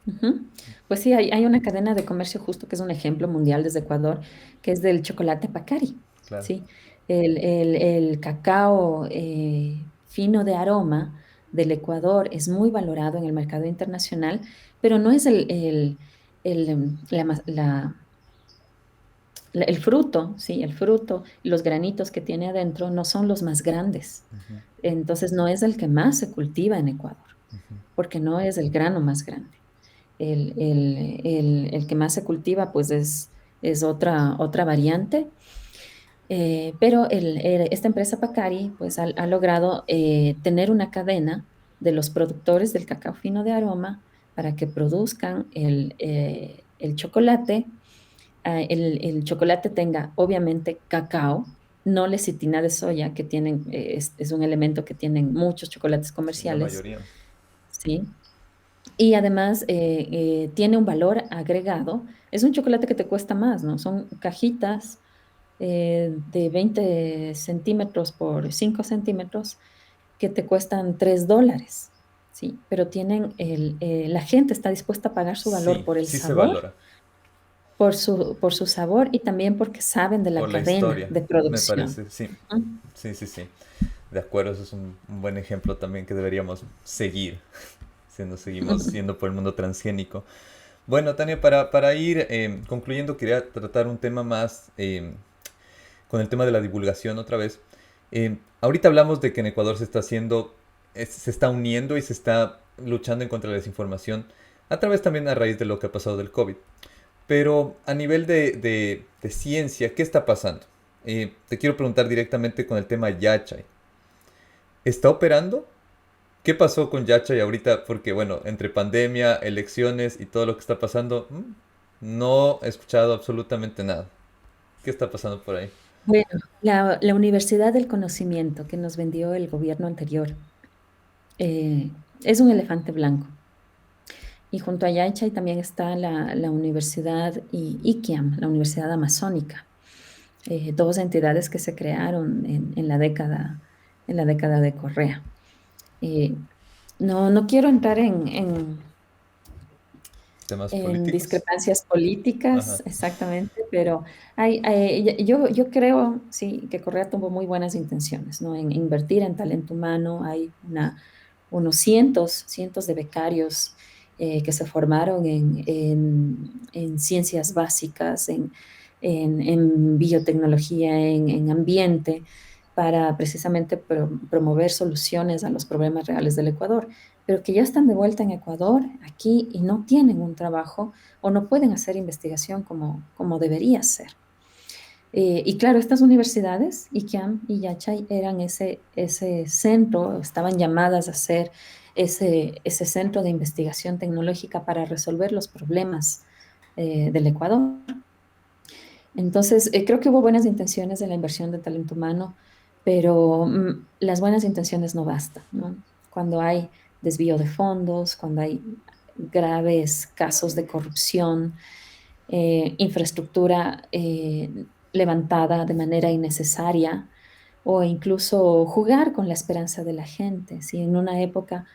Ujú. Pues sí, hay una cadena de comercio justo que es un ejemplo mundial desde Ecuador, que es del chocolate Pacari, Claro. ¿sí? El cacao fino de aroma del Ecuador es muy valorado en el mercado internacional, pero no es el fruto, ¿sí? El fruto y los granitos que tiene adentro no son los más grandes. Ujú, Entonces no es el que más se cultiva en Ecuador, ujú. porque no es el grano más grande. El que más se cultiva, pues es otra variante. Pero esta empresa Pacari, pues ha logrado tener una cadena de los productores del cacao fino de aroma para que produzcan el chocolate. El chocolate tenga, obviamente, cacao, no lecitina de soya, que es un elemento que tienen muchos chocolates Sí, la comerciales, mayoría. ¿sí? Y además tiene un valor agregado. Es un chocolate que te cuesta más, ¿no? Son cajitas de 20 centímetros por 5 centímetros que te cuestan $3, ¿sí? Pero la gente está dispuesta a pagar su valor Sí, por el sí se sabor, valora. por su sabor y también porque saben de la Por la cadena historia, de me producción. parece, sí. Ujú. Sí, sí, sí. De acuerdo, eso es un buen ejemplo también que deberíamos seguir, siendo, seguimos siendo por el mundo transgénico. Bueno, Tania, para ir concluyendo, quería tratar un tema más con el tema de la divulgación otra vez. Ahorita hablamos de que en Ecuador se está haciendo, se está uniendo y se está luchando en contra de la desinformación, a través también a raíz de lo que ha pasado del COVID. Pero a nivel de ciencia, ¿qué está pasando? Te quiero preguntar directamente con el tema Yachay. ¿Está operando? ¿Qué pasó con Yachay ahorita? Porque bueno, entre pandemia, elecciones y todo lo que está pasando, no he escuchado absolutamente nada. ¿Qué está pasando por ahí? Bueno, la Universidad del Conocimiento que nos vendió el gobierno anterior es un elefante blanco. Y junto a Yaichai también está la Universidad IKIAM, la Universidad Amazónica, dos entidades que se crearon en la década de Correa. Eh, no quiero entrar ¿Temas en políticos? discrepancias Ajá. políticas, exactamente, pero yo creo, sí, que Correa tuvo muy buenas intenciones, ¿no? En invertir en talento humano, hay unos cientos de becarios que se formaron en ciencias básicas, en biotecnología, en ambiente, para precisamente promover soluciones a los problemas reales del Ecuador. pero que ya están de vuelta en Ecuador, aquí, y no tienen un trabajo o no pueden hacer investigación como debería ser. Y claro, estas universidades, ICAM y Yachay, eran ese centro, estaban llamadas a ser ese centro de investigación tecnológica para resolver los problemas del Ecuador. Entonces, creo que hubo buenas intenciones de la inversión de talento humano, pero las buenas intenciones no bastan, ¿no? Cuando hay desvío de fondos, cuando hay graves casos de corrupción, infraestructura levantada de manera innecesaria o incluso jugar con la esperanza de la gente. Si en una época,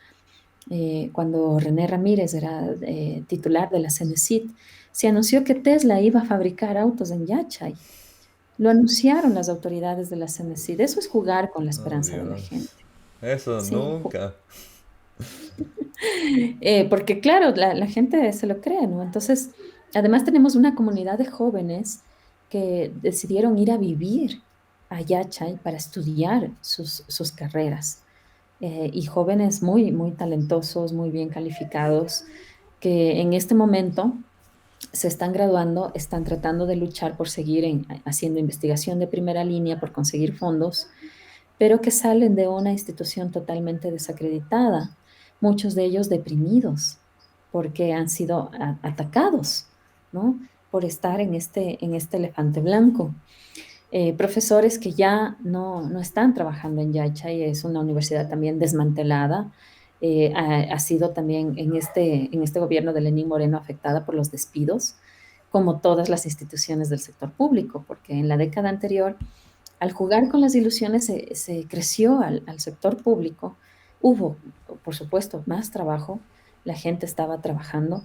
cuando René Ramírez era titular de la CENESID, se anunció que Tesla iba a fabricar autos en Yachay. Lo anunciaron las autoridades de la CENESID. Eso es jugar con la Oh, esperanza de la Dios. gente. Eso Sí, nunca. porque claro, la gente se lo cree, ¿no? Entonces, además tenemos una comunidad de jóvenes que decidieron ir a vivir a Yachay para estudiar sus carreras. Y jóvenes muy, muy talentosos, muy bien calificados, que en este momento se están graduando, están tratando de luchar por seguir haciendo investigación de primera línea, por conseguir fondos, pero que salen de una institución totalmente desacreditada, muchos de ellos deprimidos porque han sido atacados, ¿no? Por estar en este elefante blanco. Profesores que ya no están trabajando en Yachay, es una universidad también desmantelada, ha sido también en este gobierno de Lenín Moreno afectada por los despidos, como todas las instituciones del sector público, porque en la década anterior al jugar con las ilusiones se creció al sector público. Hubo, por supuesto, más trabajo, la gente estaba trabajando,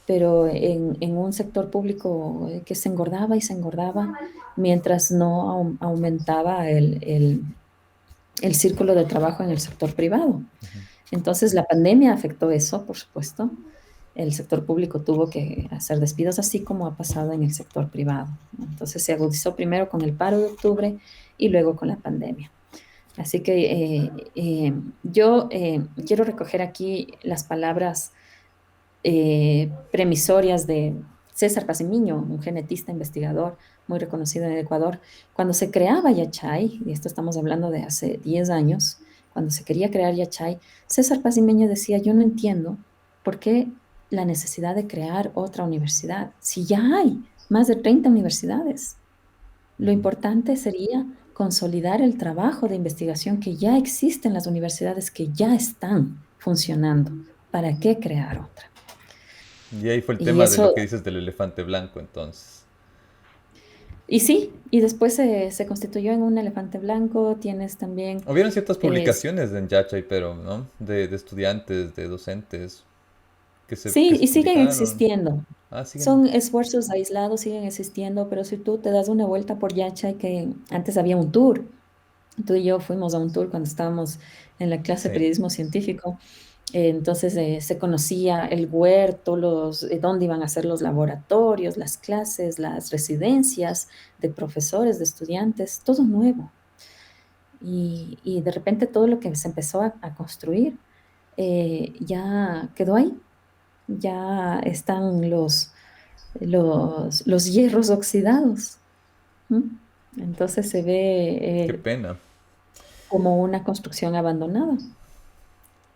pero en un sector público que se engordaba y se engordaba mientras no aumentaba el círculo de trabajo en el sector privado. Ujú. Entonces, la pandemia afectó eso, por supuesto. El sector público tuvo que hacer despidos, así como ha pasado en el sector privado, ¿no? Entonces, se agudizó primero con el paro de octubre y luego con la pandemia. Así que yo quiero recoger aquí las palabras premisorias de César Pacimiño, un genetista investigador muy reconocido en Ecuador. Cuando se creaba Yachay, y esto estamos hablando de hace 10 años, cuando se quería crear Yachay, César Pacimiño decía, yo no entiendo por qué la necesidad de crear otra universidad, si ya hay más de 30 universidades. Lo Ujú. importante sería consolidar el trabajo de investigación que ya existe en las universidades que ya están funcionando. ¿Para qué crear otra? Y ahí fue el Y tema de lo eso, que dices del elefante blanco, entonces. y sí, y después se constituyó en un elefante blanco, tienes también, Hubieron ciertas eh, publicaciones en Yachay, pero, ¿no? De estudiantes, de docentes, que sí, se y siguen publicaron. existiendo. Ah, siguen. Son esfuerzos aislados, siguen existiendo, pero si tú te das una vuelta por Yachay, que antes había un tour, tú y yo fuimos a un tour cuando estábamos en la clase de Sí. periodismo científico. Entonces se conocía el huerto, dónde iban a ser los laboratorios, las clases, las residencias de profesores, de estudiantes, todo nuevo. Y de repente todo lo que se empezó a construir ya quedó ahí, ya están los hierros oxidados. ¿M? Entonces se ve Qué pena. como una construcción abandonada.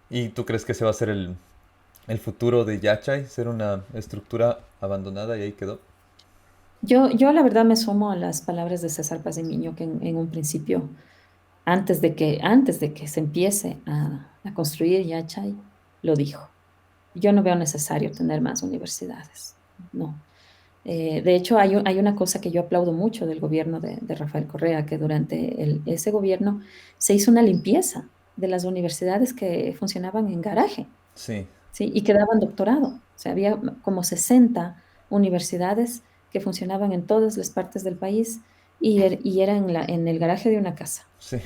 ¿Y tú crees que ese va a ser el futuro de Yachay? ¿Ser una estructura abandonada y ahí quedó? Yo la verdad me sumo a las palabras de César Paz de Miño, que en un principio, antes de que se empiece a construir Yachay, lo dijo. Yo no veo necesario tener más universidades, no. De hecho, hay una cosa que yo aplaudo mucho del gobierno de Rafael Correa, que durante ese gobierno se hizo una limpieza de las universidades que funcionaban en garaje. Sí. ¿Sí? Y que daban doctorado. O sea, había como 60 universidades que funcionaban en todas las partes del país y era en el garaje de una casa. Sí.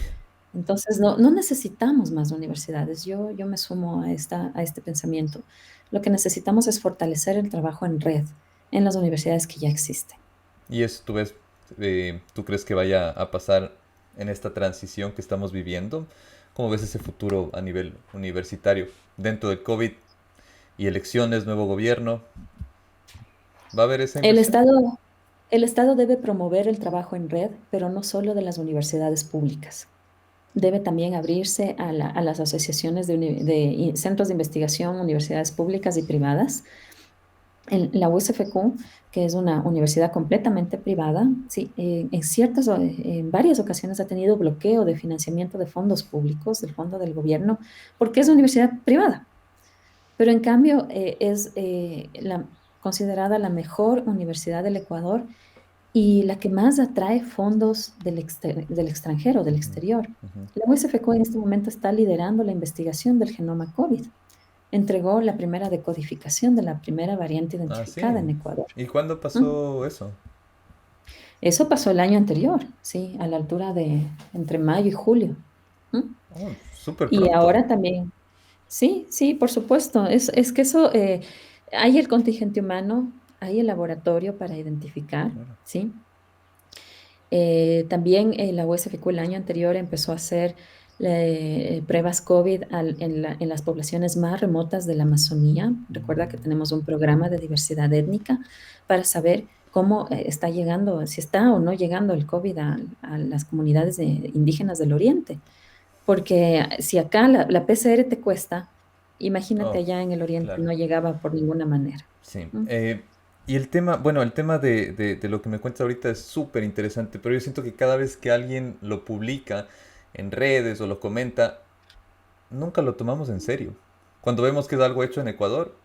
Entonces, no necesitamos más universidades. Yo me sumo a este pensamiento. Lo que necesitamos es fortalecer el trabajo en red en las universidades que ya existen. ¿Y eso tú ves, tú crees que vaya a pasar en esta transición que estamos viviendo? ¿Cómo ves ese futuro a nivel universitario? dentro del COVID y elecciones, nuevo gobierno, ¿va a haber esa El inversión? Estado, el Estado debe promover el trabajo en red, pero no solo de las universidades públicas. Debe también abrirse a las asociaciones de centros de investigación, universidades públicas y privadas. La USFQ, que es una universidad completamente privada, sí, en varias ocasiones ha tenido bloqueo de financiamiento de fondos públicos, del fondo del gobierno, porque es una universidad privada. Pero en cambio es considerada la mejor universidad del Ecuador y la que más atrae fondos del extranjero, del Ujú, exterior. ujú. La USFQ en este momento está liderando la investigación del genoma COVID. Entregó la primera decodificación de la primera variante Ah, identificada sí. en Ecuador. ¿Y cuándo ¿Mm? pasó eso? Eso pasó el año anterior, sí, a la altura de entre mayo y julio. ¿Mm? Oh, súper Y pronto. ahora también, sí, sí, por supuesto. Es que eso, hay el contingente humano, hay el laboratorio para identificar, Claro. ¿sí? También la USFQ el año anterior empezó a hacer pruebas COVID en las poblaciones más remotas de la Amazonía. Recuerda que tenemos un programa de diversidad étnica para saber cómo está llegando, si está o no llegando el COVID a las comunidades indígenas del Oriente. Porque si acá la PCR te cuesta, imagínate Oh, allá en el Oriente claro. no llegaba por ninguna manera. Sí. ¿Mm? Y el tema, bueno, el tema de lo que me cuentas ahorita es súper interesante, pero yo siento que cada vez que alguien lo publica en redes o lo comenta, nunca lo tomamos en serio. Cuando vemos que es algo hecho en Ecuador,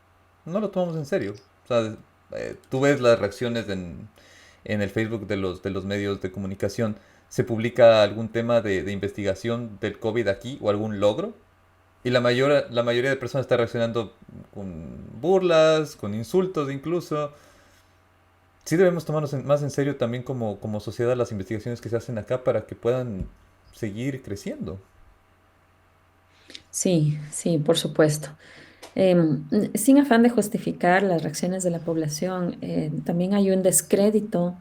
no lo tomamos en serio. O sea, tú ves las reacciones en el Facebook de los medios de comunicación. Se publica algún tema de investigación del COVID aquí o algún logro. Y la mayoría de personas está reaccionando con burlas, con insultos incluso. Sí debemos tomarnos más en serio también como sociedad las investigaciones que se hacen acá para que puedan seguir creciendo. Sí, sí, por supuesto. Sin afán de justificar las reacciones de la población, también hay un descrédito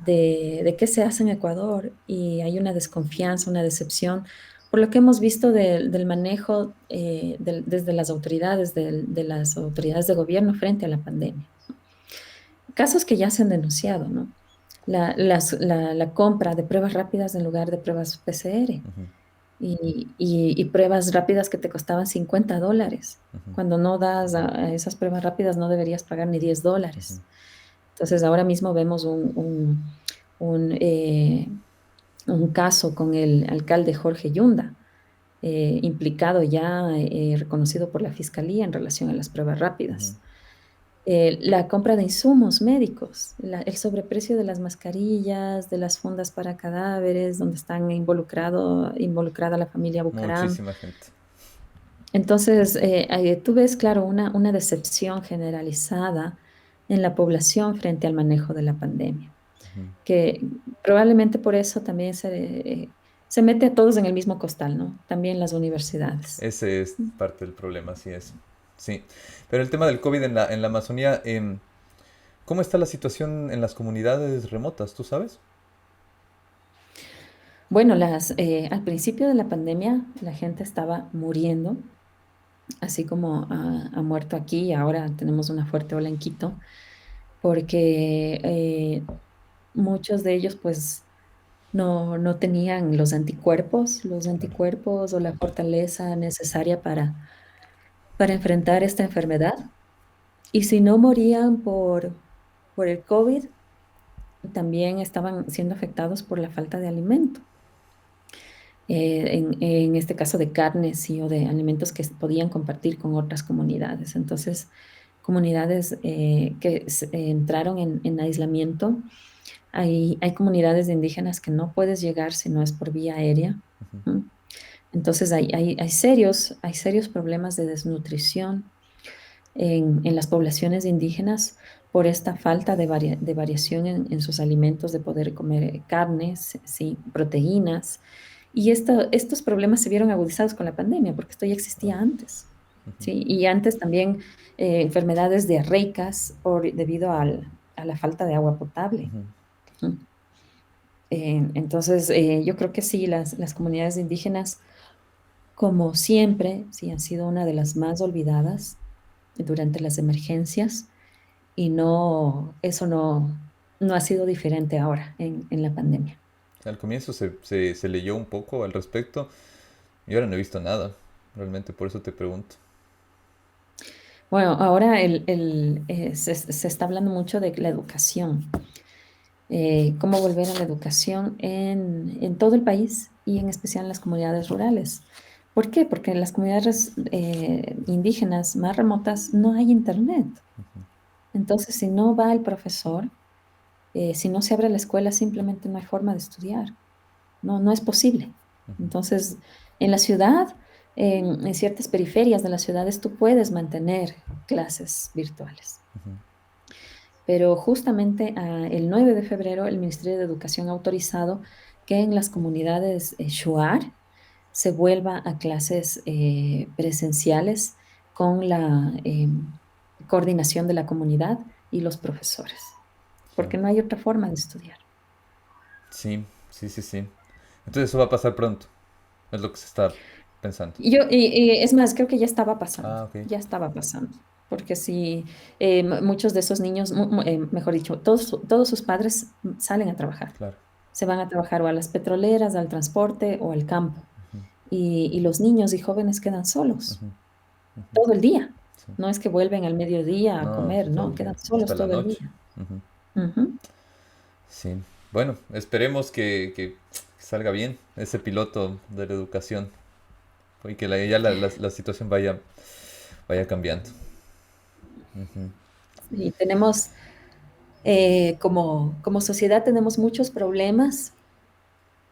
de qué se hace en Ecuador y hay una desconfianza, una decepción por lo que hemos visto del manejo desde las autoridades, de las autoridades de gobierno frente a la pandemia. Casos que ya se han denunciado, ¿no? La compra de pruebas rápidas en lugar de pruebas PCR Ujú, y pruebas rápidas que te costaban $50. ujú, Cuando no das a esas pruebas rápidas no deberías pagar ni ujú. $10. Entonces ahora mismo vemos un caso con el alcalde Jorge Yunda, implicado ya, reconocido por la Fiscalía en relación a las pruebas Ujú. rápidas. La compra de insumos médicos, el sobreprecio de las mascarillas, de las fundas para cadáveres, donde están involucrada la familia Bucaram. Muchísima gente. Entonces, tú ves, claro, una decepción generalizada en la población frente al manejo de la pandemia, Ujú. que probablemente por eso también se mete a todos en el mismo costal, ¿no? También las universidades. Ese es parte del problema, así es. Sí. Pero el tema del COVID en la Amazonía, ¿cómo está la situación en las comunidades remotas? ¿Tú sabes? Bueno, al principio de la pandemia la gente estaba muriendo, así como ha muerto aquí y ahora tenemos una fuerte ola en Quito, porque muchos de ellos pues no tenían los Claro. anticuerpos o la fortaleza necesaria para enfrentar esta enfermedad. Y si no morían por el COVID, también estaban siendo afectados por la falta de alimento. En este caso de carnes sí, o de alimentos que podían compartir con otras comunidades. Entonces, comunidades que entraron en aislamiento. Hay comunidades de indígenas que no puedes llegar si no es por vía aérea. Ujú. ¿Mm? Entonces, hay serios problemas de desnutrición en las poblaciones indígenas por esta falta de variación en sus alimentos, de poder comer carnes, sí, proteínas. Y estos problemas se vieron agudizados con la pandemia, porque esto ya Oh, existía antes. ujú, ¿Sí? Y antes también enfermedades diarreicas debido a la falta de agua potable. ujú. ¿Mm? Entonces, yo creo que sí, las comunidades indígenas como siempre, sí, han sido una de las más olvidadas durante las emergencias y eso no ha sido diferente ahora en la pandemia. Al comienzo se leyó un poco al respecto y ahora no he visto nada. Realmente por eso te pregunto. Bueno, ahora se está hablando mucho de la educación, cómo volver a la educación en todo el país y en especial en las comunidades rurales. ¿Por qué? Porque en las comunidades indígenas más remotas no hay internet. Ujú, Entonces, si no va el profesor, si no se abre la escuela, simplemente no hay forma de estudiar. No es posible. ujú, Entonces, en la ciudad, en ciertas periferias de las ciudades, tú puedes mantener clases virtuales. ujú. Pero justamente el 9 de febrero el Ministerio de Educación ha autorizado que en las comunidades Shuar se vuelva a clases presenciales con la coordinación de la comunidad y los profesores, Ya. porque no hay otra forma de estudiar. Sí, sí, sí, sí. Entonces eso va a pasar pronto. Es lo que se está pensando. Es más, creo que Ah, ok. ya estaba pasando, porque si muchos de esos niños, mejor dicho, todos sus padres salen a trabajar, Claro. se van a trabajar o a las petroleras, al transporte o al campo, Ujú, y los niños y jóvenes quedan solos ujú, ujú. todo el día. Sí. No es que vuelven al mediodía a No, comer, todo no, el día. quedan Hasta solos la todo el noche. día. Ujú. Ujú. Sí. Bueno, esperemos que salga bien ese piloto de la educación y que ya la situación vaya cambiando. Ujú. Y tenemos, como sociedad, tenemos muchos problemas,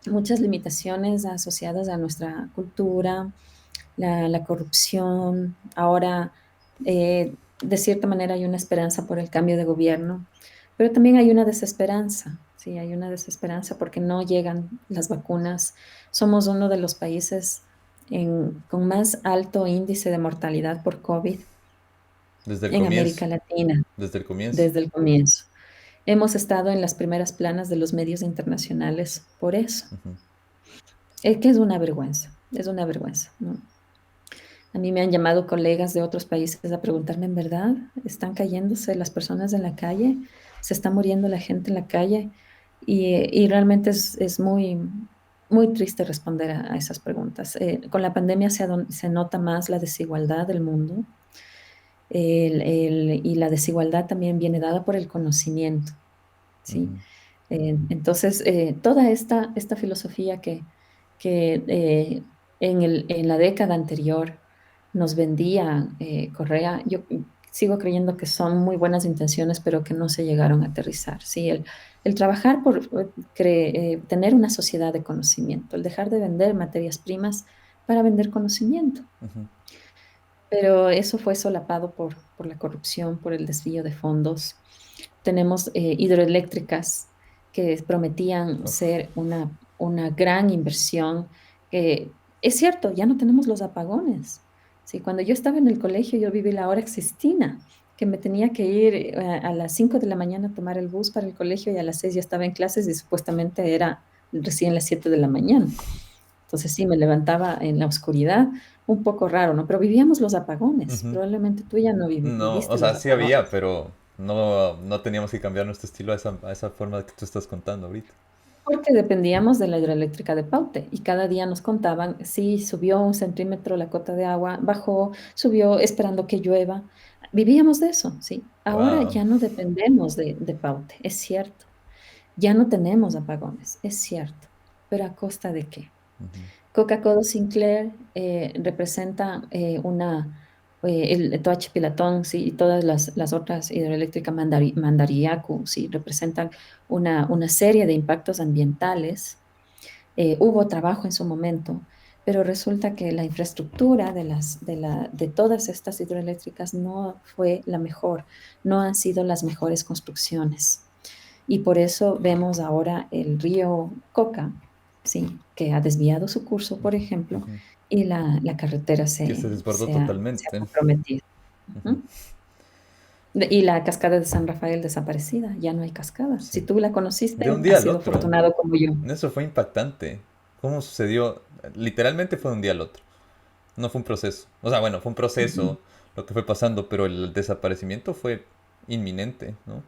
muchas limitaciones asociadas a nuestra cultura, la corrupción. Ahora, de cierta manera, hay una esperanza por el cambio de gobierno, pero también hay una desesperanza. Sí, hay una desesperanza porque no llegan las vacunas. Somos uno de los países con más alto índice de mortalidad por COVID Desde el en comienzo. América Latina Desde el comienzo. desde el comienzo. Hemos estado en las primeras planas de los medios internacionales por eso. Ujú. Es que es una vergüenza, ¿no? A mí me han llamado colegas de otros países a preguntarme, ¿en verdad están cayéndose las personas en la calle? ¿Se está muriendo la gente en la calle? Y realmente es muy triste responder a esas preguntas. Con la pandemia se nota más la desigualdad del mundo y la desigualdad también viene dada por el conocimiento, ¿sí? Ujú. Entonces, toda esta filosofía que en la década anterior nos vendía Correa, yo sigo creyendo que son muy buenas intenciones, pero que no se llegaron a aterrizar. Sí, el trabajar por tener una sociedad de conocimiento, el dejar de vender materias primas para vender conocimiento. Ujú. Pero eso fue solapado por la corrupción, por el desvío de fondos. Tenemos hidroeléctricas que prometían Uf. ser una gran inversión. Es cierto, ya no tenemos los apagones. Sí, cuando yo estaba en el colegio, yo viví la hora existina, que me tenía que ir a las 5 de la mañana a tomar el bus para el colegio y a las 6 ya estaba en clases y supuestamente era recién las 7 de la mañana. Entonces sí, me levantaba en la oscuridad, un poco raro, ¿no? Pero vivíamos los apagones. Ujú. Probablemente tú ya no No, o viviste sea, los sí había, apagones. pero no teníamos que cambiar nuestro estilo a esa forma que tú estás contando ahorita. Porque dependíamos de la hidroeléctrica de Paute y cada día nos contaban si subió 1 centímetro la cota de agua, bajó, subió esperando que llueva. Vivíamos de eso, ¿sí? Ahora Wow. ya no dependemos de Paute, es cierto. Ya no tenemos apagones, es cierto. Pero ¿a costa de qué? Ujú. Coca-Cola Sinclair representa el Toachi Pilatón, sí, y todas las otras hidroeléctricas Mandariacu, sí, representan una serie de impactos ambientales. Hubo trabajo en su momento, pero resulta que la infraestructura de todas estas hidroeléctricas no fue la mejor, no han sido las mejores construcciones. Y por eso vemos ahora el río Coca, sí, que ha desviado su curso, por ejemplo, Ujú. y la carretera Que se desbordó se ha totalmente. comprometido. Ujú. Ujú. Y la cascada de San Rafael desaparecida, ya no hay cascada. Si Sí. tú la De conociste, un día has al sido otro. afortunado como yo. Eso fue impactante. ¿Cómo sucedió? Literalmente fue de un día al otro. No fue un proceso. O sea, bueno, fue un Ujú. proceso lo que fue pasando, pero el desaparecimiento fue inminente, ¿no?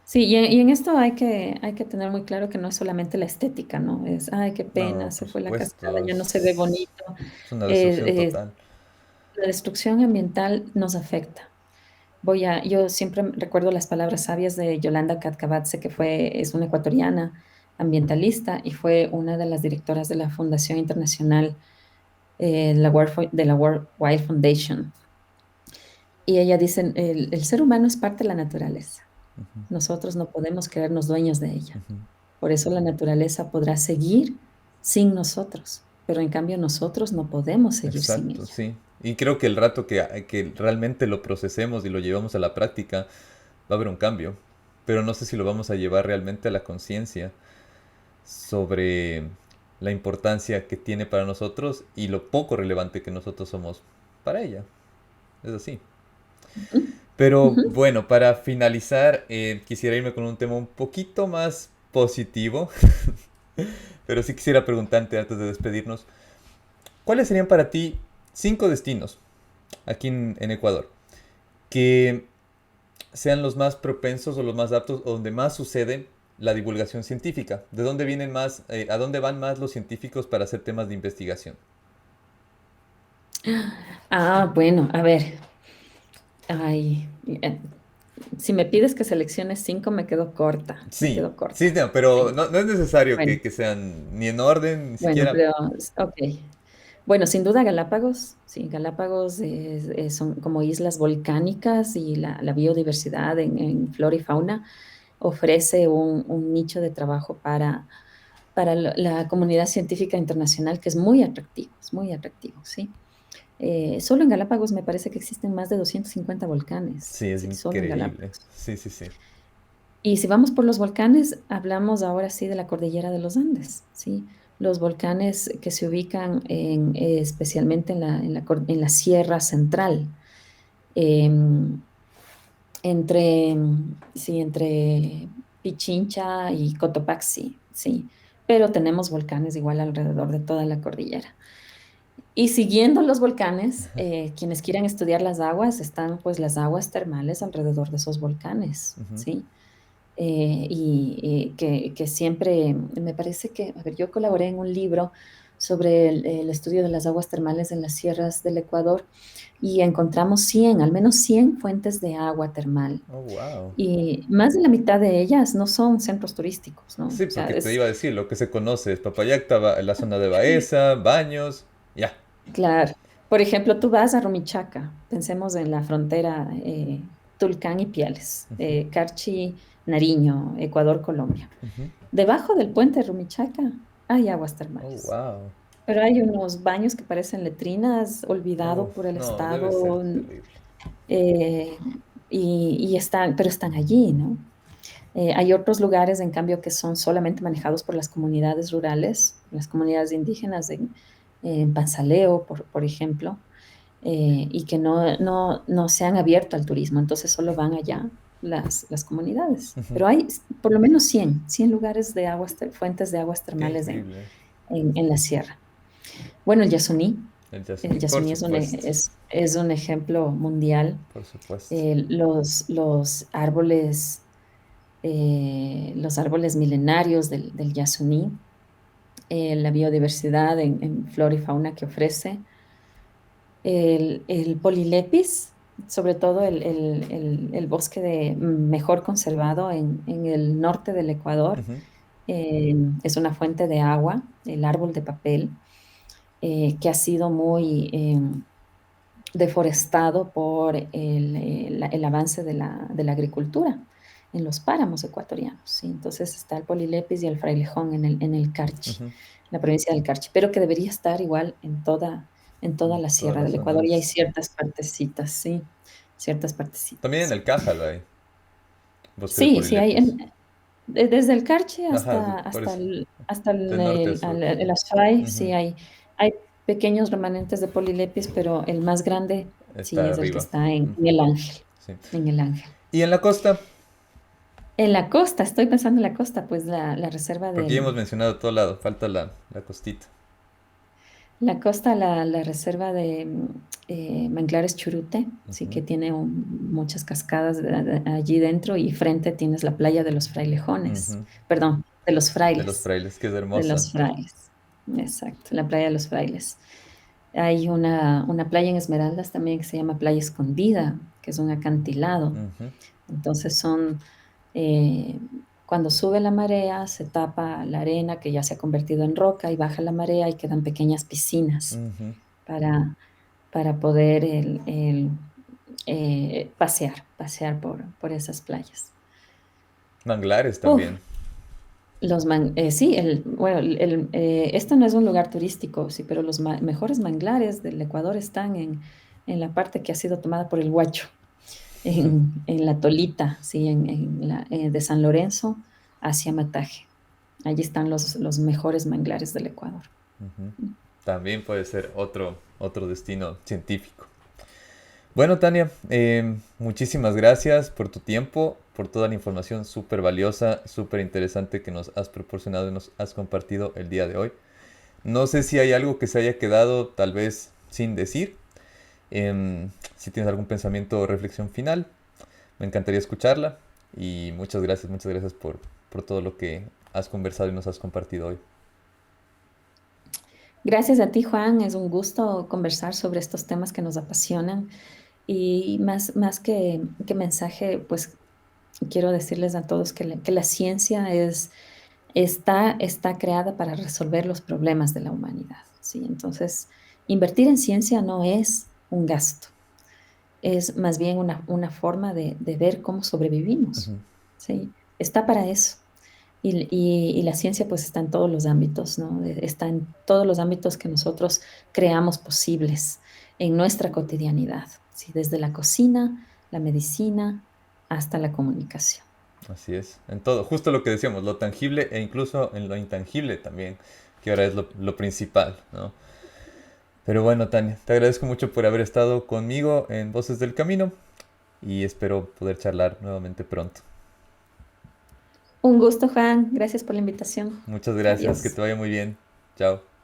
Sí, y en esto hay que tener muy claro que no es solamente la estética, ¿no? Es, ay, qué pena, No, se por fue la cascada, supuesto, ya no se ve bonito. es una destrucción Eh, total. la destrucción ambiental nos afecta. Yo siempre recuerdo las palabras sabias de Yolanda Katkabatse, es una ecuatoriana ambientalista y fue una de las directoras de la Fundación Internacional de la World Wide Foundation. Y ella dice, el ser humano es parte de la naturaleza. Ujú, Nosotros no podemos creernos dueños de ella. ujú. Por eso la naturaleza podrá seguir sin nosotros, pero en cambio nosotros no podemos seguir sin Exacto, ella. sí. Y creo que el rato que realmente lo procesemos y lo llevamos a la práctica, va a haber un cambio. Pero no sé si lo vamos a llevar realmente a la conciencia sobre la importancia que tiene para nosotros y lo poco relevante que nosotros somos para ella. Es así. Ujú, Pero ujú. bueno, para finalizar, quisiera irme con un tema un poquito más positivo, pero sí quisiera preguntarte antes de despedirnos, ¿cuáles serían para ti 5 destinos aquí en Ecuador que sean los más propensos o los más aptos o donde más sucede la divulgación científica? ¿De dónde vienen más, a dónde van más los científicos para hacer temas de investigación? Ah, bueno, a ver. Ay, si me pides que seleccione cinco, me quedo corta, me Sí, quedo sí, corta. no, pero Sí, no es necesario bueno, que sean ni en orden, ni bueno, siquiera. pero, ok. Bueno, sin duda Galápagos, sí, Galápagos son como islas volcánicas y la biodiversidad en flora y fauna ofrece un nicho de trabajo para la comunidad científica internacional que es muy atractivo, ¿sí? Solo en Galápagos me parece que existen más de 250 volcanes, Sí, es sí, solo en increíble. Galápagos. Sí, sí, sí. Y si vamos por los volcanes, hablamos ahora sí de la cordillera de los Andes, ¿sí? Los volcanes que se ubican especialmente en la Sierra Central, em, entre Pichincha y Cotopaxi, sí. Pero tenemos volcanes igual alrededor de toda la cordillera. Y siguiendo los volcanes, quienes quieran estudiar las aguas, están pues las aguas termales alrededor de esos volcanes, Ujú. ¿sí? Que siempre, me parece que, a ver, yo colaboré en un libro sobre el estudio de las aguas termales en las sierras del Ecuador y encontramos 100, al menos 100 fuentes de agua termal. Oh, wow. Y más de la mitad de ellas no son centros turísticos, ¿no? Sí, O sea, porque te iba a decir, lo que se conoce es Papayacta, la zona de Baeza, Baños, ya. claro. Por ejemplo, tú vas a Rumichaca, pensemos en la frontera Tulcán y Piales, Ujú, Carchi, Nariño, Ecuador, Colombia. ujú. Debajo del puente de Rumichaca hay aguas Oh, termales, wow. pero hay unos baños que parecen letrinas, olvidado Uf, por el no, debe ser Estado, terrible. eh, pero están allí, ¿no? Hay otros lugares, en cambio, que son solamente manejados por las comunidades rurales, las comunidades indígenas en Panzaleo, por ejemplo, y que no se han abierto al turismo, entonces solo van allá las comunidades. Ujú. Pero hay por lo menos 100 lugares fuentes de aguas Qué termales increíble. en la sierra. Bueno, El El Yasuní, por Yasuní supuesto. es un ejemplo mundial. Por supuesto. Los los árboles milenarios del Yasuní, la biodiversidad en flora y fauna que ofrece, el Polilepis, sobre todo el bosque mejor conservado en el norte del Ecuador, Ujú, es una fuente de agua, el árbol de papel, que ha sido muy deforestado por el avance de la agricultura en los páramos ecuatorianos, ¿sí? Entonces está el Polilepis y el Frailejón en el Carchi, ujú. la provincia del Carchi, pero que debería estar igual en toda En la todas sierra las del Ecuador y hay zonas. ciertas partecitas, sí, ciertas También en partecitas. el Cájalo hay bosque de Sí, sí, polilepis. desde el Carchi Ajá, hasta, por hasta eso. el, hasta De norte a sur. el Azuay, Ujú. sí, hay pequeños remanentes de Polilepis, pero el más grande, sí, Está es el que arriba. está en, Ujú, en el Ángel, sí. en el Ángel. Y en la costa, En la costa, estoy pensando en la costa, pues la reserva porque ya hemos del... mencionado todo lado, falta la costita. La costa, la reserva de Manglares Churute, sí Ujú, que tiene muchas cascadas allí dentro y frente tienes la playa de los frailejones, ujú. perdón, De los frailes, que es de hermosa. los frailes. Exacto, la playa de los frailes. Hay una playa en Esmeraldas también que se llama Playa Escondida, que es un acantilado. Ujú, Entonces eh, cuando sube la marea, se tapa la arena que ya se ha convertido en roca y baja la marea y quedan pequeñas piscinas ujú. para, para poder pasear por esas playas. Manglares Uf, también. sí, bueno, esto no es un lugar turístico, sí, pero los mejores manglares del Ecuador están en la parte que ha sido tomada por el Huacho, en la Tolita, sí, de San Lorenzo hacia Mataje. Allí están los mejores manglares del Ecuador. Ujú. También puede ser otro destino científico. Bueno, Tania, muchísimas gracias por tu tiempo, por toda la información súper valiosa, súper interesante que nos has proporcionado y nos has compartido el día de hoy. No sé si hay algo que se haya quedado tal vez sin decir. Si tienes algún pensamiento o reflexión final, me encantaría escucharla. Y muchas gracias por todo lo que has conversado y nos has compartido hoy. Gracias a ti, Juan. Es un gusto conversar sobre estos temas que nos apasionan. Y más que mensaje, pues quiero decirles a todos que la ciencia está creada para resolver los problemas de la humanidad, ¿sí? Entonces, invertir en ciencia no es un gasto, es más bien una forma de ver cómo sobrevivimos, Ujú. ¿sí? Está para eso. Y la ciencia pues está en todos los ámbitos, ¿no? Está en todos los ámbitos que nosotros creamos posibles en nuestra cotidianidad, ¿sí? Desde la cocina, la medicina, hasta la comunicación. Así es, en todo, justo lo que decíamos, lo tangible e incluso en lo intangible también, que ahora es lo principal, ¿no? Pero bueno, Tania, te agradezco mucho por haber estado conmigo en Voces del Camino y espero poder charlar nuevamente pronto. Un gusto, Juan. Gracias por la invitación. Muchas gracias, que Adiós. te vaya muy bien. Chao.